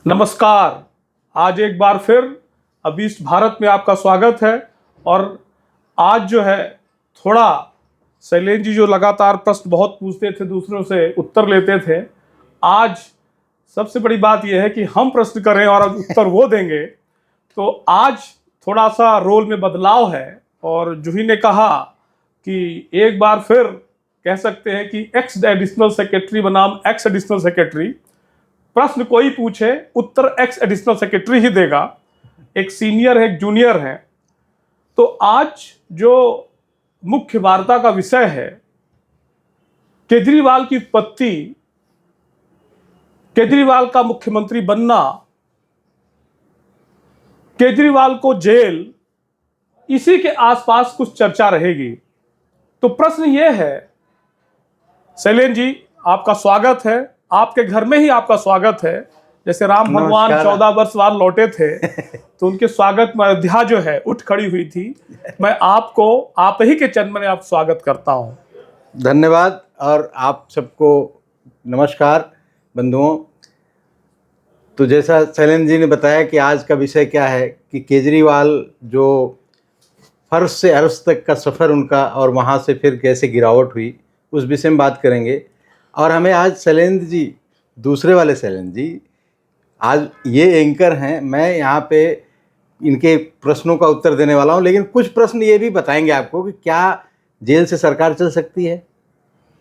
नमस्कार। आज एक बार फिर अभीष्ट भारत में आपका स्वागत है। और आज जो है थोड़ा शैलेंद्र जी जो लगातार प्रश्न बहुत पूछते थे, दूसरों से उत्तर लेते थे, आज सबसे बड़ी बात यह है कि हम प्रश्न करें और उत्तर वो देंगे। तो आज थोड़ा सा रोल में बदलाव है और जूही ने कहा कि एक बार फिर कह सकते हैं कि एक्स एडिशनल सेक्रेटरी बनाम एक्स एडिशनल सेक्रेटरी, प्रश्न कोई पूछे उत्तर एक्स एडिशनल सेक्रेटरी ही देगा। एक सीनियर है, एक जूनियर है। तो आज जो मुख्य वार्ता का विषय है, केजरीवाल की उत्पत्ति, केजरीवाल का मुख्यमंत्री बनना, केजरीवाल को जेल, इसी के आसपास कुछ चर्चा रहेगी। तो प्रश्न यह है, शैलेंद्र जी आपका स्वागत है, आपके घर में ही आपका स्वागत है। जैसे राम भगवान 14 वर्ष बाद लौटे थे तो उनके स्वागत में अयोध्या जो है उठ खड़ी हुई थी। मैं आपको आप ही के चरण में आप स्वागत करता हूं। धन्यवाद। और आप सबको नमस्कार बंधुओं। तो जैसा शैलेंद्र जी ने बताया कि आज का विषय क्या है कि केजरीवाल जो फर्श से अर्श तक का सफ़र उनका और वहाँ से फिर कैसे गिरावट हुई, उस विषय में बात करेंगे। और हमें आज शैलेंद्र जी, दूसरे वाले शैलेंद्र जी, आज ये एंकर हैं। मैं यहाँ पे इनके प्रश्नों का उत्तर देने वाला हूँ, लेकिन कुछ प्रश्न ये भी बताएंगे आपको कि क्या जेल से सरकार चल सकती है,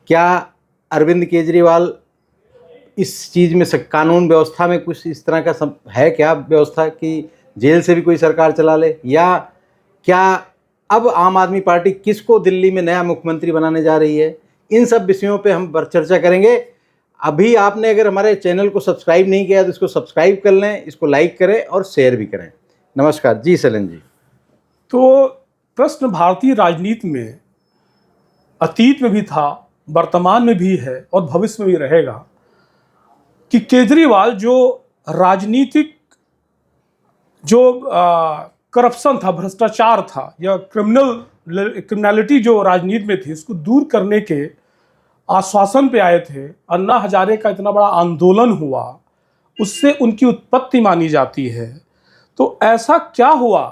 क्या अरविंद केजरीवाल इस चीज़ में कानून व्यवस्था में कुछ इस तरह का है क्या व्यवस्था कि जेल से भी कोई सरकार चला ले, या क्या अब आम आदमी पार्टी किसको दिल्ली में नया मुख्यमंत्री बनाने जा रही है। इन सब विषयों पे हम चर्चा करेंगे। अभी आपने अगर हमारे चैनल को सब्सक्राइब नहीं किया तो इसको सब्सक्राइब कर लें, इसको लाइक करें और शेयर भी करें। नमस्कार जी शैलेंद्र जी। तो प्रश्न भारतीय राजनीति में अतीत में भी था, वर्तमान में भी है और भविष्य में भी रहेगा कि केजरीवाल जो राजनीतिक जो करप्शन था, भ्रष्टाचार था, या क्रिमिनलिटी जो राजनीति में थी, उसको दूर करने के आश्वासन पे आए थे। अन्ना हजारे का इतना बड़ा आंदोलन हुआ, उससे उनकी उत्पत्ति मानी जाती है। तो ऐसा क्या हुआ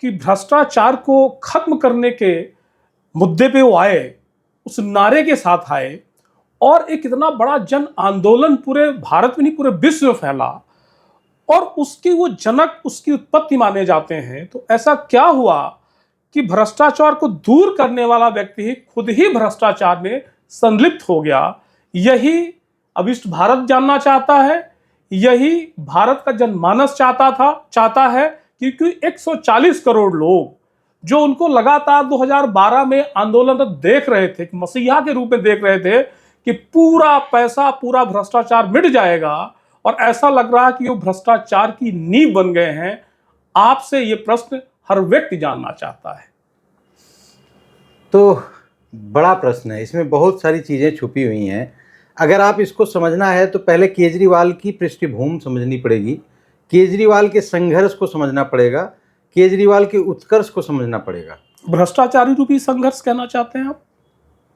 कि भ्रष्टाचार को खत्म करने के मुद्दे पे वो आए, उस नारे के साथ आए और एक इतना बड़ा जन आंदोलन पूरे भारत में नहीं पूरे विश्व में फैला, और उसकी वो जनक, उसकी उत्पत्ति माने जाते हैं। तो ऐसा क्या हुआ कि भ्रष्टाचार को दूर करने वाला व्यक्ति खुद ही भ्रष्टाचार में संलिप्त हो गया? यही अभीष्ट भारत जानना चाहता है, यही भारत का जनमानस चाहता है। क्योंकि 140 करोड़ लोग जो उनको लगातार 2012 में आंदोलन देख रहे थे, मसीहा के रूप में देख रहे थे कि पूरा पैसा, पूरा भ्रष्टाचार मिट जाएगा, और ऐसा लग रहा है कि वो भ्रष्टाचार की नींव बन गए हैं। आपसे ये प्रश्न हर व्यक्ति जानना चाहता है। तो बड़ा प्रश्न है, इसमें बहुत सारी चीज़ें छुपी हुई हैं। अगर आप इसको समझना है तो पहले केजरीवाल की पृष्ठभूमि समझनी पड़ेगी, केजरीवाल के संघर्ष को समझना पड़ेगा, केजरीवाल के उत्कर्ष को समझना पड़ेगा। भ्रष्टाचारी रूपी संघर्ष कहना चाहते हैं आप?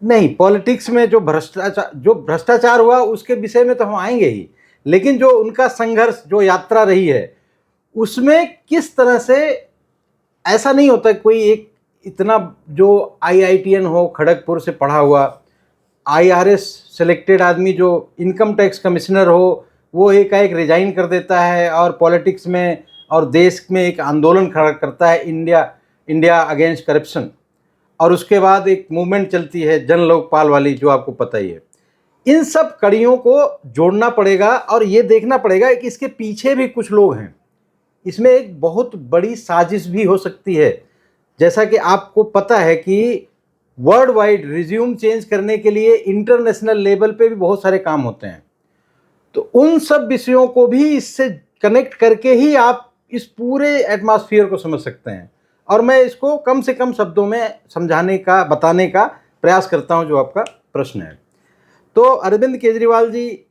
नहीं, पॉलिटिक्स में जो भ्रष्टाचार हुआ उसके विषय में तो हम आएंगे ही, लेकिन जो उनका संघर्ष, जो यात्रा रही है, उसमें किस तरह से, ऐसा नहीं होता कोई एक इतना जो IITN हो, खड़गपुर से पढ़ा हुआ, IRS सेलेक्टेड आदमी जो इनकम टैक्स कमिश्नर हो, वो एकाएक रिजाइन कर देता है और पॉलिटिक्स में और देश में एक आंदोलन खड़ा करता है, इंडिया अगेंस्ट करप्शन, और उसके बाद एक मूवमेंट चलती है जन लोकपाल वाली, जो आपको पता ही है। इन सब कड़ियों को जोड़ना पड़ेगा और ये देखना पड़ेगा कि इसके पीछे भी कुछ लोग हैं। इसमें एक बहुत बड़ी साजिश भी हो सकती है। जैसा कि आपको पता है कि वर्ल्ड वाइड रिज्यूम चेंज करने के लिए इंटरनेशनल लेवल पे भी बहुत सारे काम होते हैं। तो उन सब विषयों को भी इससे कनेक्ट करके ही आप इस पूरे एटमॉस्फेयर को समझ सकते हैं, और मैं इसको कम से कम शब्दों में समझाने का, बताने का प्रयास करता हूं, जो आपका प्रश्न है। तो अरविंद केजरीवाल जी,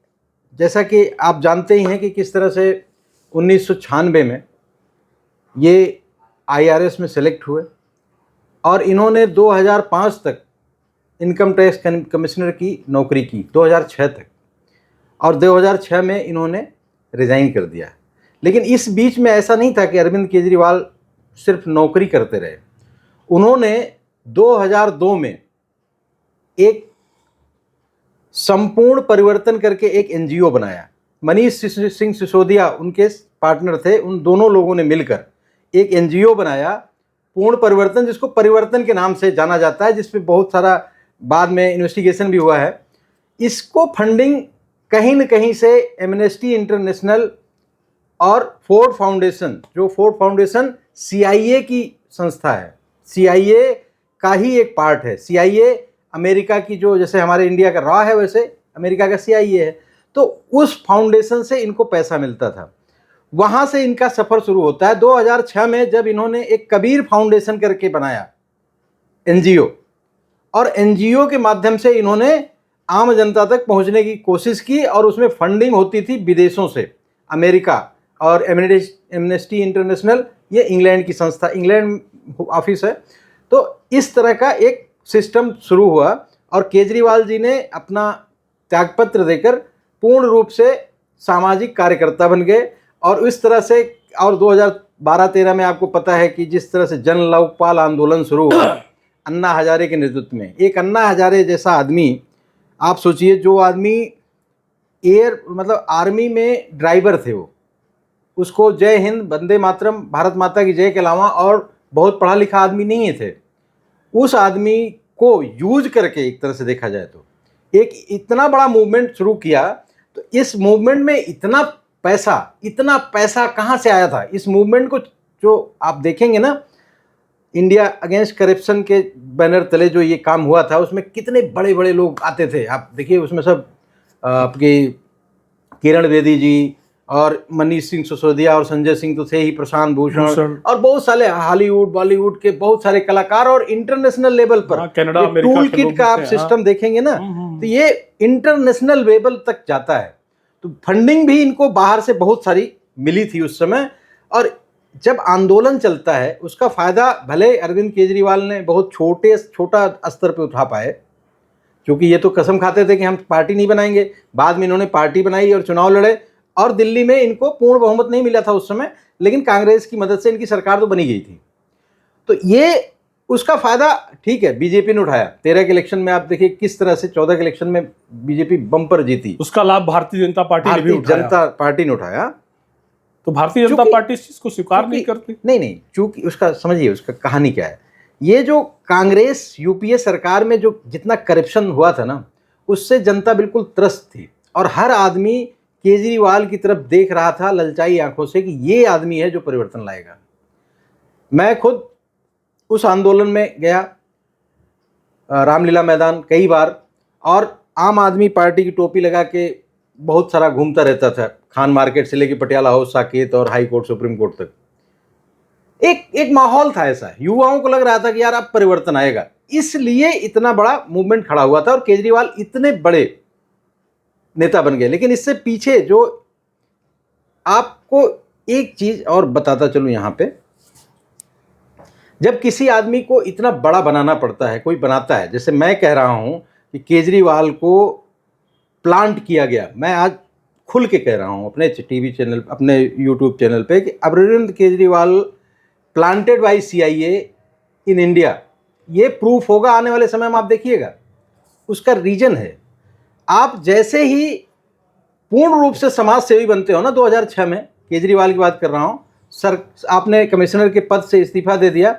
जैसा कि आप जानते ही हैं कि किस तरह से 1996 में ये IRS में सेलेक्ट हुए और इन्होंने 2005 तक इनकम टैक्स कमिश्नर की नौकरी की, 2006 तक, और 2006 में इन्होंने रिजाइन कर दिया। लेकिन इस बीच में ऐसा नहीं था कि अरविंद केजरीवाल सिर्फ नौकरी करते रहे। उन्होंने 2002 में एक संपूर्ण परिवर्तन करके एक एनजीओ बनाया। मनीष सिंह सिसोदिया उनके पार्टनर थे। उन दोनों लोगों ने मिलकर एक एनजीओ बनाया, पूर्ण परिवर्तन, जिसको परिवर्तन के नाम से जाना जाता है, जिसमें बहुत सारा बाद में इन्वेस्टिगेशन भी हुआ है। इसको फंडिंग कहीं न कहीं से एमनेस्टी इंटरनेशनल और फोर्ड फाउंडेशन, जो फोर्ड फाउंडेशन CIA की संस्था है, CIA का ही एक पार्ट है। CIA अमेरिका की, जो जैसे हमारे इंडिया का रॉ है वैसे अमेरिका का CIA है। तो उस फाउंडेशन से इनको पैसा मिलता था, वहाँ से इनका सफ़र शुरू होता है। 2006 में जब इन्होंने एक कबीर फाउंडेशन करके बनाया NGO, और NGO के माध्यम से इन्होंने आम जनता तक पहुँचने की कोशिश की, और उसमें फंडिंग होती थी विदेशों से, अमेरिका और एमनेस्टी इंटरनेशनल, ये इंग्लैंड की संस्था, इंग्लैंड ऑफिस है। तो इस तरह का एक सिस्टम शुरू हुआ, और केजरीवाल जी ने अपना त्यागपत्र देकर पूर्ण रूप से सामाजिक कार्यकर्ता बन गए। और इस तरह से, और 2012-13 में आपको पता है कि जिस तरह से जन लोकपाल आंदोलन शुरू हुआ अन्ना हजारे के नेतृत्व में। एक अन्ना हजारे जैसा आदमी, आप सोचिए, जो आदमी मतलब आर्मी में ड्राइवर थे, वो, उसको जय हिंद, वंदे मातरम, भारत माता की जय के अलावा और बहुत पढ़ा लिखा आदमी नहीं थे। उस आदमी को यूज करके, एक तरह से देखा जाए तो, एक इतना बड़ा मूवमेंट शुरू किया। तो इस मूवमेंट में इतना पैसा कहाँ से आया था? इस मूवमेंट को जो आप देखेंगे ना, इंडिया अगेंस्ट करप्शन के बैनर तले जो ये काम हुआ था, उसमें कितने बड़े बड़े लोग आते थे। आप देखिए, उसमें सब आपके किरण बेदी जी और मनीष सिंह सिसोदिया और संजय सिंह तो थे ही, प्रशांत भूषण, और बहुत सारे हॉलीवुड बॉलीवुड के बहुत सारे कलाकार, और इंटरनेशनल लेवल पर कनाडा, टूल किट का आप सिस्टम देखेंगे ना, तो ये इंटरनेशनल लेवल तक जाता है। तो फंडिंग भी इनको बाहर से बहुत सारी मिली थी उस समय। और जब आंदोलन चलता है, उसका फायदा भले अरविंद केजरीवाल ने बहुत छोटा स्तर पे उठा पाए, क्योंकि ये तो कसम खाते थे कि हम पार्टी नहीं बनाएंगे। बाद में इन्होंने पार्टी बनाई और चुनाव लड़े, और दिल्ली में इनको पूर्ण बहुमत नहीं मिला था उस समय, लेकिन कांग्रेस की मदद से इनकी सरकार तो बनी गई थी। तो ये उसका फायदा, ठीक है, बीजेपी ने उठाया। 13 के इलेक्शन में आप देखिए किस तरह से, 14 के इलेक्शन में बीजेपी बम्पर जीती, उसका लाभ भारतीय जनता पार्टी ने भी उठाया। जनता पार्टी ने उठाया। तो भारतीय जनता पार्टी इस चीज को स्वीकार नहीं करती। नहीं, चूंकि उसका समझिए, उसका कहानी क्या है। ये जो कांग्रेस यूपीए सरकार में जो जितना करप्शन हुआ था ना, उससे जनता बिल्कुल त्रस्त थी, और हर आदमी केजरीवाल की तरफ देख रहा था ललचाई आंखों से कि ये आदमी है जो परिवर्तन लाएगा। मैं खुद उस आंदोलन में गया, रामलीला मैदान कई बार, और आम आदमी पार्टी की टोपी लगा के बहुत सारा घूमता रहता था, खान मार्केट से लेके पटियाला हाउस, साकेत और हाई कोर्ट, सुप्रीम कोर्ट तक। एक माहौल था ऐसा, युवाओं को लग रहा था कि यार अब परिवर्तन आएगा, इसलिए इतना बड़ा मूवमेंट खड़ा हुआ था, और केजरीवाल इतने बड़े नेता बन गए। लेकिन इससे पीछे जो, आपको एक चीज और बताता चलूं यहां पे, जब किसी आदमी को इतना बड़ा बनाना पड़ता है, कोई बनाता है, जैसे मैं कह रहा हूं कि केजरीवाल को प्लांट किया गया, मैं आज खुल के कह रहा हूं अपने टीवी चैनल, अपने यूट्यूब चैनल पे, कि Arvind Kejriwal planted by CIA in India, ये प्रूफ होगा आने वाले समय में, आप देखिएगा। उसका रीजन है, आप जैसे ही पूर्ण रूप से समाज सेवी बनते हो ना, 2006 में, केजरीवाल की बात कर रहा हूं, सर, आपने कमिश्नर के पद से इस्तीफा दे दिया,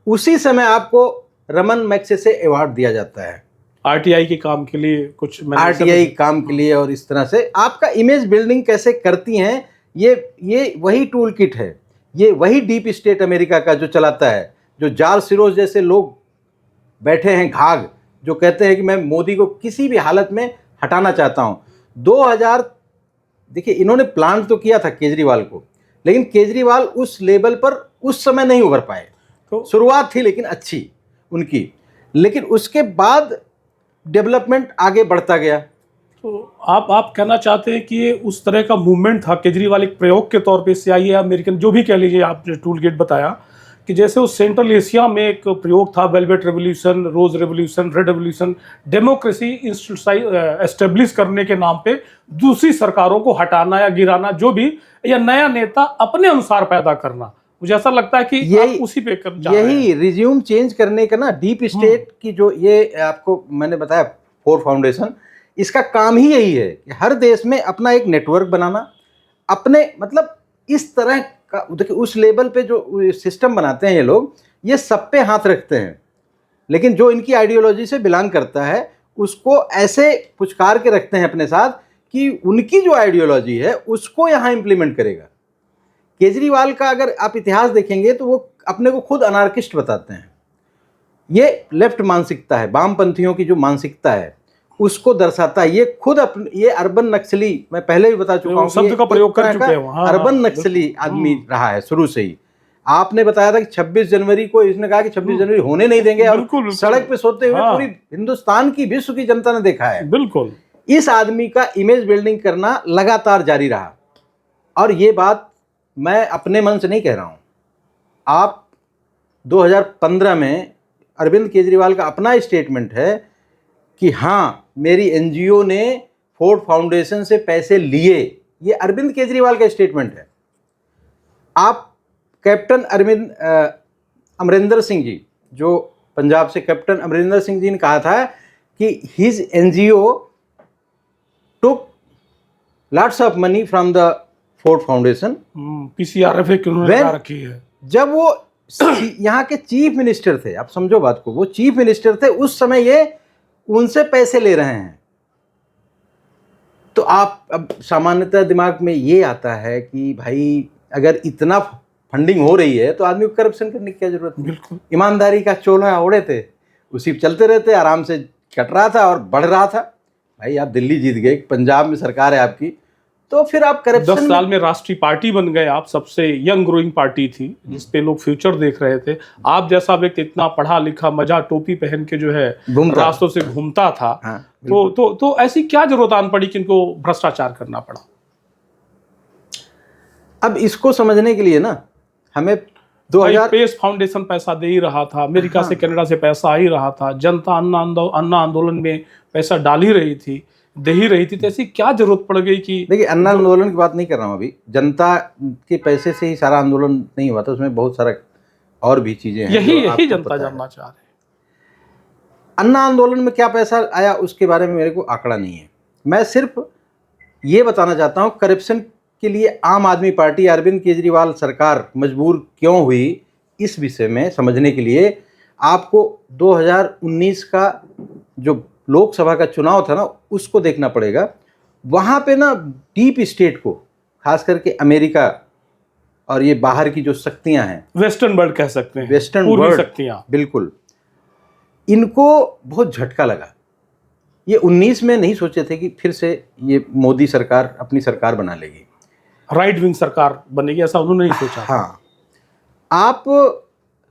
उसी समय आपको रमन मैग्सेसे अवार्ड दिया जाता है RTI के काम के लिए, कुछ RTI काम के लिए। और इस तरह से आपका इमेज बिल्डिंग कैसे करती हैं, ये वही टूल किट है, ये वही डीप स्टेट अमेरिका का जो चलाता है, जो जॉर्ज सोरोस जैसे लोग बैठे हैं घाघ, जो कहते हैं कि मैं मोदी को किसी भी हालत में हटाना चाहता हूं। 2000, देखिए, इन्होंने प्लांट तो किया था केजरीवाल को, लेकिन केजरीवाल उस लेवल पर उस समय नहीं उभर पाए। तो शुरुआत थी लेकिन अच्छी उनकी, लेकिन उसके बाद डेवलपमेंट आगे बढ़ता गया। तो आप कहना चाहते हैं कि ये उस तरह का मूवमेंट था, केजरीवाल एक प्रयोग के तौर पे CIA, अमेरिकन, जो भी कह लीजिए आप, जो टूल किट बताया, कि जैसे उस सेंट्रल एशिया में एक प्रयोग था, velvet revolution, rose revolution, red revolution, democracy establish करने के नाम पे दूसरी सरकारों को हटाना या गिराना, जो भी, या नया नेता अपने अनुसार पैदा करना। मुझे ऐसा लगता है कि आप उसी पे कर जा रहे हैं। यही रिज्यूम चेंज करने का ना, डीप स्टेट की जो ये आपको मैंने बताया फोर फाउंडेशन, इसका काम ही यही है कि हर देश में अपना एक नेटवर्क बनाना, अपने मतलब इस तरह का, देखिए उस लेवल पे जो सिस्टम बनाते हैं ये लोग, ये सब पे हाथ रखते हैं, लेकिन जो इनकी आइडियोलॉजी से बिलोंग करता है उसको ऐसे पुचकार के रखते हैं अपने साथ कि उनकी जो आइडियोलॉजी है उसको यहाँ इम्प्लीमेंट करेगा। केजरीवाल का अगर आप इतिहास देखेंगे तो वो अपने को खुद अनार्किस्ट बताते हैं। ये लेफ्ट मानसिकता है, वामपंथियों की जो मानसिकता है उसको दर्शाता है। ये खुद ये अर्बन नक्सली, मैं पहले भी बता चुका हूँ, शब्द का प्रयोग कर चुके हैं। हाँ, अर्बन नक्सली आदमी रहा है शुरू से ही। आपने बताया था कि 26 जनवरी को इसने कहा कि 26 जनवरी होने नहीं देंगे, और सड़क पे सोते हुए पूरी हिंदुस्तान की, विश्व की जनता ने देखा है। बिल्कुल। इस आदमी का इमेज बिल्डिंग करना लगातार जारी रहा, और ये बात मैं अपने मन से नहीं कह रहा हूँ। आप 2015 में अरविंद केजरीवाल का अपना स्टेटमेंट है कि हाँ मेरी एनजीओ ने फोर्ड फाउंडेशन से पैसे लिए, ये अरविंद केजरीवाल का स्टेटमेंट है। आप कैप्टन अमरिंदर सिंह जी, जो पंजाब से कैप्टन अमरिंदर सिंह जी ने कहा था कि his NGO took lots of money from the Ford Foundation. PCRF की उन्होंने लगा रखी है। जब वो यहाँ के चीफ मिनिस्टर थे, आप समझो बात को, वो चीफ मिनिस्टर थे उस समय, ये उनसे पैसे ले रहे हैं। तो आप अब सामान्यतः दिमाग में ये आता है कि भाई अगर इतना फंडिंग हो रही है तो आदमी को करप्शन करने की क्या जरूरत है। बिल्कुल। ईमानदारी का चोला ओढ़े थे, उसी पे चलते रहते, आराम से कट रहा था और बढ़ रहा था। भाई आप दिल्ली जीत गए, पंजाब में सरकार है आपकी, तो फिर आप करप्शन 10 साल में राष्ट्रीय पार्टी बन गए आप, सबसे यंग ग्रोइंग पार्टी थी जिसपे लोग फ्यूचर देख रहे थे। आप जैसा व्यक्ति इतना पढ़ा लिखा, मजा टोपी पहन के जो है रास्तों से घूमता था, हाँ, तो ऐसी क्या जरूरत आन पड़ी कि इनको भ्रष्टाचार करना पड़ा? अब इसको समझने के लिए ना हमें 2000 पेस फाउंडेशन पैसा दे ही रहा था, अमेरिका से, कनाडा से पैसा आ ही रहा था, जनता अन्ना आंदोलन में पैसा डाल ही रही थी, दे ही रही थी, तो ऐसी क्या जरूरत पड़ गई कि? देखिए अन्ना आंदोलन की बात नहीं कर रहा हूँ अभी, जनता के पैसे से ही सारा आंदोलन नहीं हुआ था, उसमें बहुत सारा और भी चीजें हैं। यही जनता जानना चाह रहे हैं। अन्ना आंदोलन में क्या पैसा आया उसके बारे में मेरे को आंकड़ा नहीं है। मैं सिर्फ ये बताना चाहता हूँ करप्शन के लिए आम आदमी पार्टी, अरविंद केजरीवाल सरकार मजबूर क्यों हुई, इस विषय में समझने के लिए आपको 2019 का जो लोकसभा का चुनाव था ना उसको देखना पड़ेगा। वहाँ पे ना डीप स्टेट को, खास करके अमेरिका और ये बाहर की जो शक्तियाँ हैं, वेस्टर्न वर्ल्ड कह सकते हैं, वेस्टर्न वर्ल्ड शक्तियाँ, बिल्कुल, इनको बहुत झटका लगा। ये 19 में नहीं सोचे थे कि फिर से ये मोदी सरकार अपनी सरकार बना लेगी, राइट विंग सरकार बनेगी, ऐसा उन्होंने नहीं सोचा। हाँ, आप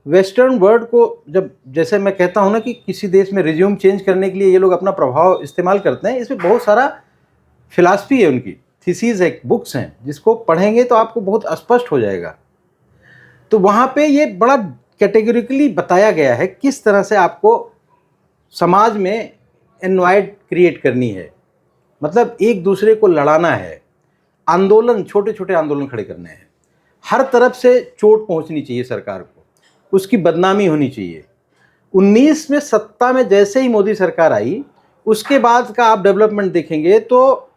वेस्टर्न वर्ल्ड को जब, जैसे मैं कहता हूँ ना कि किसी देश में रिज्यूम चेंज करने के लिए ये लोग अपना प्रभाव इस्तेमाल करते हैं, इसमें बहुत सारा फिलॉसफी है, उनकी थीसिस है, बुक्स हैं, जिसको पढ़ेंगे तो आपको बहुत स्पष्ट हो जाएगा। तो वहाँ पे ये बड़ा कैटेगोरिकली बताया गया है किस तरह से आपको समाज में एनवायड क्रिएट करनी है, मतलब एक दूसरे को लड़ाना है, आंदोलन, छोटे छोटे आंदोलन खड़े करने हैं, हर तरफ से चोट पहुंचनी चाहिए सरकार को, उसकी बदनामी होनी चाहिए। 19 में सत्ता में जैसे ही मोदी सरकार आई, उसके बाद का आप डेवलपमेंट देखेंगे तो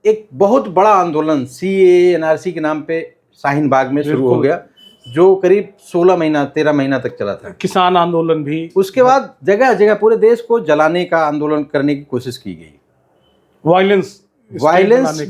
एक बहुत बड़ा आंदोलन CAA NRC के नाम पे शाहीन बाग में शुरू हो गया, जो करीब 13 महीना तक चला था। किसान आंदोलन भी। उसके बाद जगह जगह पूरे देश को जलाने का आंदोलन करने की कोशिश की गई, वायलेंस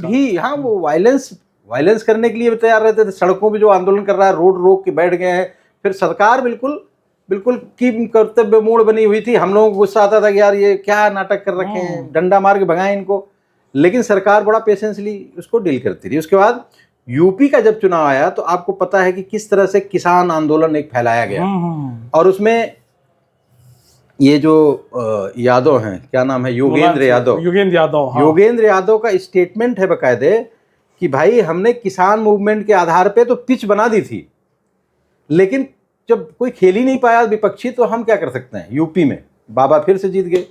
भी। हाँ, वो वायलेंस करने के लिए तैयार रहते थे। सड़कों पे जो आंदोलन कर रहा है, रोड रोक के बैठ गए हैं। फिर सरकार बिल्कुल की कर्तव्य मूड बनी हुई थी। हम लोगों को गुस्सा आता था कि यार ये क्या नाटक कर रखे हैं, डंडा मार के भगाएं इनको, लेकिन सरकार बड़ा पेशेंसली उसको डील करती थी। उसके बाद यूपी का जब चुनाव आया तो आपको पता है कि किस तरह से किसान आंदोलन एक फैलाया गया, और उसमें ये जो यादव हैं, क्या नाम है, योगेंद्र यादव का स्टेटमेंट है बकायदे कि भाई हमने किसान मूवमेंट के आधार पे तो पिच बना दी थी, लेकिन जब कोई खेल ही नहीं पाया विपक्षी, तो हम क्या कर सकते हैं। यूपी में बाबा फिर से जीत गए।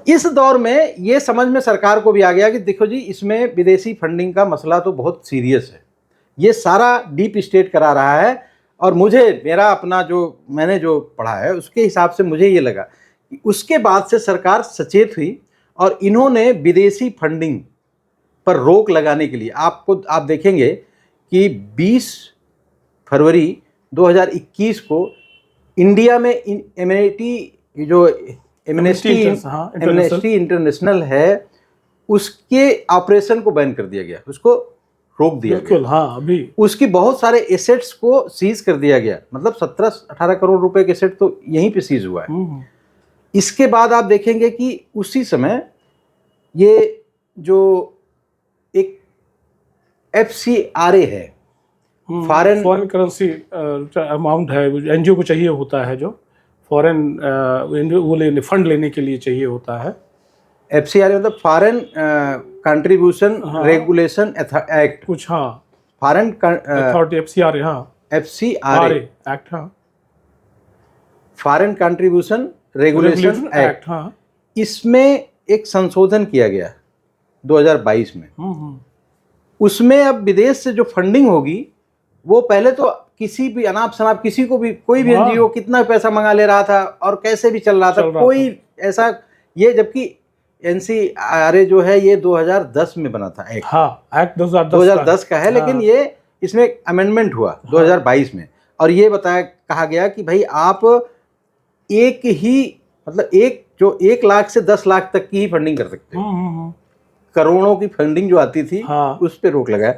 इस दौर में ये समझ में सरकार को भी आ गया कि देखो जी, इसमें विदेशी फंडिंग का मसला तो बहुत सीरियस है, ये सारा डीप स्टेट करा रहा है। और मुझे मेरा अपना मैंने जो पढ़ा है उसके हिसाब से मुझे ये लगा कि उसके बाद से सरकार सचेत हुई और इन्होंने विदेशी फंडिंग पर रोक लगाने के लिए आप देखेंगे कि 20 फरवरी 2021 को इंडिया में एमनेस्टी इंटरनेशनल है, उसके ऑपरेशन को बैन कर दिया गया, उसको रोक दिया गया। हाँ, अभी उसकी बहुत सारे एसेट्स को सीज कर दिया गया, मतलब 17-18 करोड़ रुपए के एसेट तो यहीं पे सीज हुआ है। इसके बाद आप देखेंगे कि उसी समय ये जो एक FCRA है, फॉरेन करेंसी अमाउंट है, एनजीओ को चाहिए होता है, जो फॉरेन फंड लेने के लिए चाहिए होता है। FCRA मतलब फॉरेन कंट्रीब्यूशन रेगुलेशन एक्ट कुछ, हाँ, फॉरेन अथॉरिटी FCRA, हाँ, FCRA एक्ट, हाँ, फॉरेन कंट्रीब्यूशन रेगुलेशन एक्ट, हाँ। इसमें एक संशोधन किया गया 2022 में। उसमें अब विदेश से जो फंडिंग होगी, वो पहले तो किसी भी अनाप शनाप किसी को भी, कोई भी एनजीओ कितना पैसा मंगा ले रहा था और कैसे भी चल रहा था, कोई ऐसा, ये जबकि NCRA जो है ये 2010 में बना था एक्ट, हाँ, एक्ट 2010 का है, लेकिन ये इसमें अमेंडमेंट हुआ 2022 में। और ये कहा गया कि भाई आप एक ही, मतलब जो 1 लाख से 10 लाख तक की ही फंडिंग कर सकते हो। करोड़ों की फंडिंग जो आती थी, हाँ, उस पर रोक लगाया।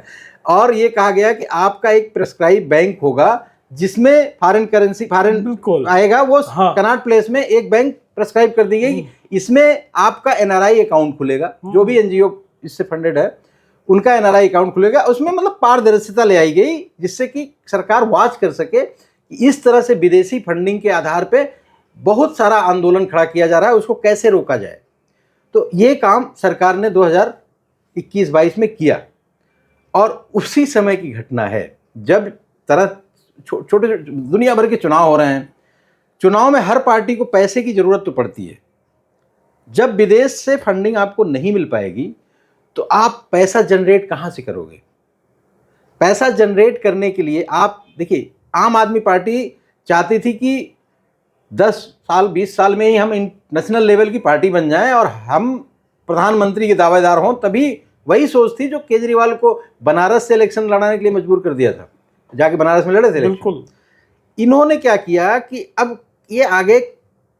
और ये कहा गया कि आपका एक प्रेस्क्राइब बैंक होगा जिसमें फॉरेन करेंसी आएगा, वो कनॉट प्लेस में एक बैंक प्रेस्क्राइब कर दी गई, इसमें आपका NRI अकाउंट खुलेगा। जो भी एनजीओ इससे फंडेड है उनका NRI अकाउंट खुलेगा। उसमें मतलब पारदर्शिता ले आई गई, जिससे कि सरकार वॉच कर सके कि इस तरह से विदेशी फंडिंग के आधार पे बहुत सारा आंदोलन खड़ा किया जा रहा है, उसको कैसे रोका जाए। तो ये काम सरकार ने 2021-22 में किया। और उसी समय की घटना है जब छोटे दुनिया भर के चुनाव हो रहे हैं। चुनाव में हर पार्टी को पैसे की जरूरत तो पड़ती है। जब विदेश से फंडिंग आपको नहीं मिल पाएगी तो आप पैसा जनरेट कहां से करोगे। पैसा जनरेट करने के लिए आप देखिए, आम आदमी पार्टी चाहती थी कि 10 साल 20 साल में ही हम नेशनल लेवल की पार्टी बन जाएं और हम प्रधानमंत्री के दावेदार हों। तभी वही सोच थी जो केजरीवाल को बनारस से इलेक्शन लड़ाने के लिए मजबूर कर दिया था, जाके बनारस में लड़े थे। बिल्कुल। इन्होंने क्या किया कि अब ये आगे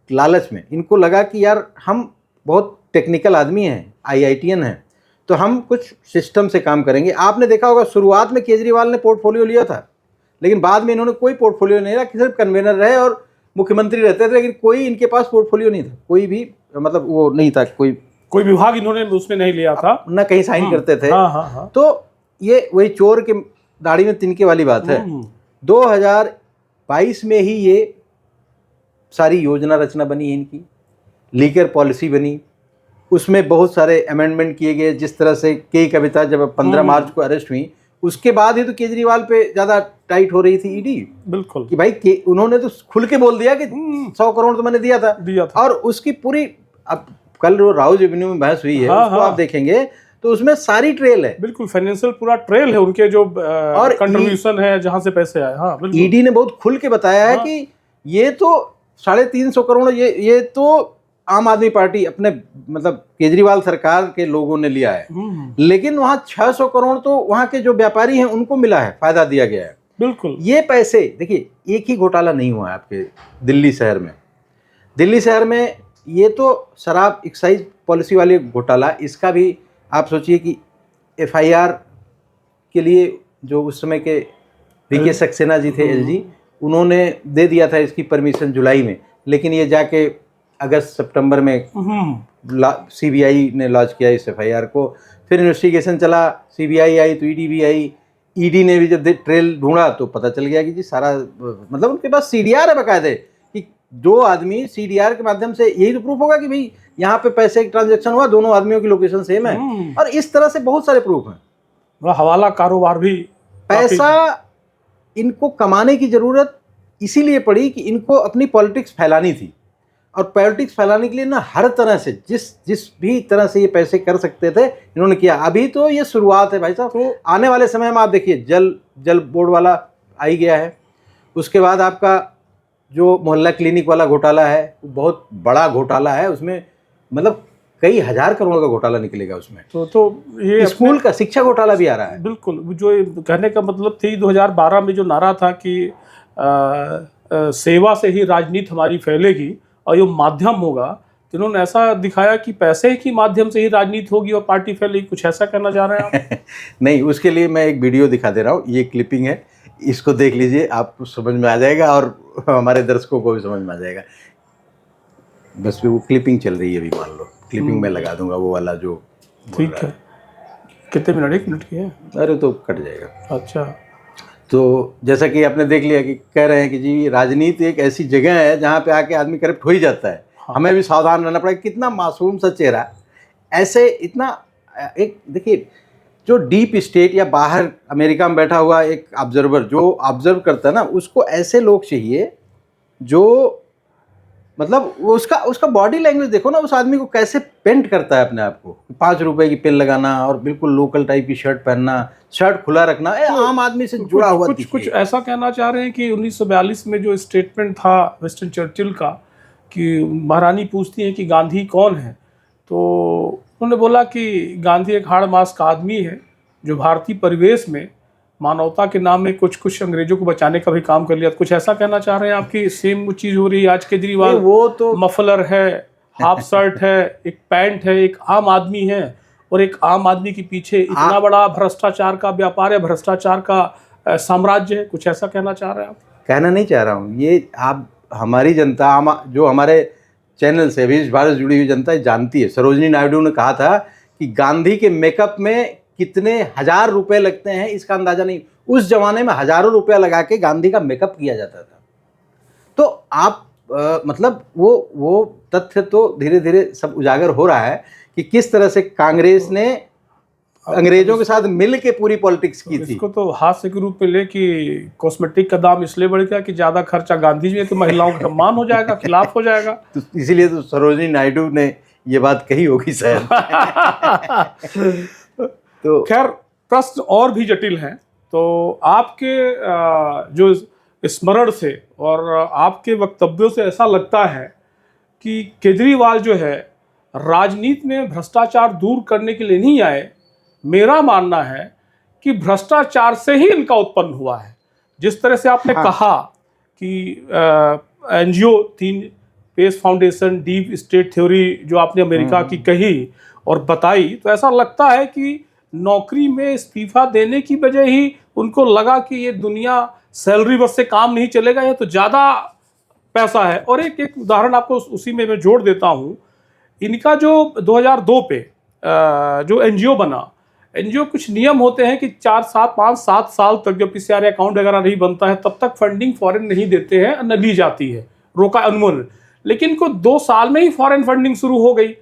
लालच में इनको लगा कि यार हम बहुत टेक्निकल आदमी हैं, IITian हैं, तो हम कुछ सिस्टम से काम करेंगे। आपने देखा होगा शुरुआत में केजरीवाल ने पोर्टफोलियो लिया था, लेकिन बाद में इन्होंने कोई पोर्टफोलियो नहीं रहा, सिर्फ कन्वेनर रहे और मुख्यमंत्री रहते थे, लेकिन कोई इनके पास पोर्टफोलियो नहीं था, कोई भी मतलब वो नहीं था, कोई विभाग इन्होंने उसमें नहीं लिया था, न कहीं साइन करते थे। हाँ। तो ये वही चोर के दाढ़ी में तिनके वाली बात है। 2022 में ही ये सारी योजना रचना बनी है इनकी, लीकर पॉलिसी बनी, उसमें बहुत सारे अमेंडमेंट किए गए। जिस तरह से के कविता जब 15 मार्च को अरेस्ट हुई, उसके बाद ही तो केजरीवाल पे ज़्यादा टाइट हो रही थी ईडी। बिल्कुल कि भाई उन्होंने तो खुल के बोल दिया कि 100 करोड़ तो मैंने दिया था। और उसकी पूरी, अब कल जो राउज एवेन्यू में बहस हुई है, उसको आप देखेंगे तो उसमें सारी ट्रेल है, बिल्कुल फाइनेंशियल पूरा ट्रेल है उनके जो और कंट्रीब्यूशन है जहां से पैसे आए। हाँ, ईडी ने बहुत खुल के बताया है कि ये तो 350 करोड़ ये तो आम आदमी पार्टी अपने मतलब केजरीवाल सरकार के लोगों ने लिया है, लेकिन वहां 600 करोड़ तो वहां के जो व्यापारी हैं उनको मिला है, फायदा दिया गया है। बिल्कुल। ये पैसे देखिए, एक ही घोटाला नहीं हुआ है आपके दिल्ली शहर में। दिल्ली शहर में ये तो शराब एक्साइज पॉलिसी वाले घोटाला, इसका भी आप सोचिए कि FIR के लिए जो उस समय के VK सक्सेना जी थे LG, उन्होंने दे दिया था इसकी परमिशन जुलाई में, लेकिन ये जाके अगस्त सितंबर में CBI ने लॉन्च किया इस FIR को। फिर इन्वेस्टिगेशन चला, CBI आई तो ED भी आई। ED ने भी जब ट्रेल ढूंढा तो पता चल गया कि जी सारा मतलब उनके पास CDR है बकायदे, कि दो आदमी CDR के माध्यम से, यही तो प्रूफ होगा कि भाई यहाँ पे पैसे ट्रांजैक्शन हुआ, दोनों आदमियों की लोकेशन सेम है। और इस तरह से बहुत सारे प्रूफ हैं। हवाला कारोबार भी, पैसा इनको कमाने की जरूरत इसीलिए पड़ी कि इनको अपनी पॉलिटिक्स फैलानी थी, और पॉलिटिक्स फैलाने के लिए ना हर तरह से जिस भी तरह से ये पैसे कर सकते थे इन्होंने किया। अभी तो ये शुरुआत है भाई साहब, तो आने वाले समय में आप देखिए जल बोर्ड वाला आ ही गया है, उसके बाद आपका जो मोहल्ला क्लिनिक वाला घोटाला है वो बहुत बड़ा घोटाला है, उसमें मतलब कई हजार करोड़ का घोटाला निकलेगा उसमें। तो ये स्कूल का शिक्षा घोटाला भी आ रहा है। बिल्कुल, जो कहने का मतलब थी 2012 में जो नारा था कि सेवा से ही राजनीति हमारी फैलेगी और ये माध्यम होगा, तो इन्होंने ऐसा दिखाया कि पैसे के माध्यम से ही राजनीति होगी और पार्टी फैलेगी। कुछ ऐसा कहना चाह रहे हैं आप? नहीं, उसके लिए मैं एक वीडियो दिखा दे रहा हूँ, ये क्लिपिंग है, इसको देख लीजिए, आपको समझ में आ जाएगा और हमारे दर्शकों को भी समझ में आ जाएगा। बस वो क्लिपिंग चल रही है अभी, मान लो क्लिपिंग में लगा दूंगा वो वाला जो। ठीक है, कितने मिनट? 1 मिनट की है? अरे तो कट जाएगा। अच्छा, तो जैसा कि आपने देख लिया कि कह रहे हैं कि जी राजनीति एक ऐसी जगह है जहाँ पे आके आदमी करप्ट हो ही जाता है। हाँ। हमें भी सावधान रहना पड़ेगा। कितना मासूम सा चेहरा, ऐसे इतना एक देखिए, जो डीप स्टेट या बाहर अमेरिका में बैठा हुआ एक ऑब्जर्वर जो ऑब्जर्व करता है ना, उसको ऐसे लोग चाहिए जो मतलब वो उसका बॉडी लैंग्वेज देखो ना, उस आदमी को कैसे पेंट करता है अपने आप को। 5 रुपए की पेन लगाना और बिल्कुल लोकल टाइप की शर्ट पहनना, शर्ट खुला रखना, तो आम आदमी से जुड़ा हुआ। कुछ ऐसा कहना चाह रहे हैं कि 1942 में जो स्टेटमेंट था विंस्टन चर्चिल का कि महारानी पूछती हैं कि गांधी कौन है, तो उन्होंने बोला कि गांधी एक हाड़ मास का आदमी है जो भारतीय परिवेश में मानवता के नाम में कुछ अंग्रेजों को बचाने का भी काम कर लिया। कुछ ऐसा कहना चाह रहे हैं आपकी सेम वो चीज़ हो रही है आज? केजरीवाल वो तो मफलर है, हाफ शर्ट है, एक पैंट है, एक आम आदमी है, और एक आम आदमी के पीछे इतना बड़ा भ्रष्टाचार का व्यापार है, भ्रष्टाचार का साम्राज्य है। कुछ ऐसा कहना चाह रहे हैं आप? कहना नहीं चाह रहा हूँ, ये आप हमारी जनता, जो हमारे चैनल से भी भारत जुड़ी हुई जनता जानती है। सरोजिनी नायडू ने कहा था कि गांधी के मेकअप में कितने हजार रुपए लगते हैं इसका अंदाजा नहीं। उस जमाने में हजारों रुपया लगा के गांधी का मेकअप किया जाता था। तो आप मतलब वो तथ्य तो धीरे धीरे सब उजागर हो रहा है कि किस तरह से कांग्रेस ने अंग्रेजों के साथ मिल के पूरी पॉलिटिक्स की थी। इसको तो हास्य के रूप में ले कि कॉस्मेटिक का दाम इसलिए बढ़ गया कि ज्यादा खर्चा गांधी जी में, तो महिलाओं का सम्मान हो जाएगा, खिलाफ हो जाएगा। तो इसीलिए तो सरोजिनी नायडू ने ये बात कही होगी शायद। तो खैर, प्रश्न और भी जटिल हैं। तो आपके जो स्मरण से और आपके वक्तव्यों से ऐसा लगता है कि केजरीवाल जो है राजनीति में भ्रष्टाचार दूर करने के लिए नहीं आए। मेरा मानना है कि भ्रष्टाचार से ही इनका उत्पन्न हुआ है। जिस तरह से आपने कहा कि NGO 3 pace foundation, deep state theory जो आपने अमेरिका की कही और बताई, तो ऐसा लगता है कि नौकरी में इस्तीफा देने की वजह ही उनको लगा कि ये दुनिया सैलरी बस से काम नहीं चलेगा, ये तो ज़्यादा पैसा है। और एक उदाहरण आपको उसी में मैं जोड़ देता हूँ। इनका जो 2002 पे जो एनजीओ बना, एनजीओ कुछ नियम होते हैं कि 5-7 साल तक जब पीसीआर अकाउंट वगैरह नहीं बनता है तब तक फंडिंग फॉरेन नहीं देते हैं, न ली जाती है, रोका अनुमोदन। लेकिन इनको 2 साल में ही फॉरेन फंडिंग शुरू हो गई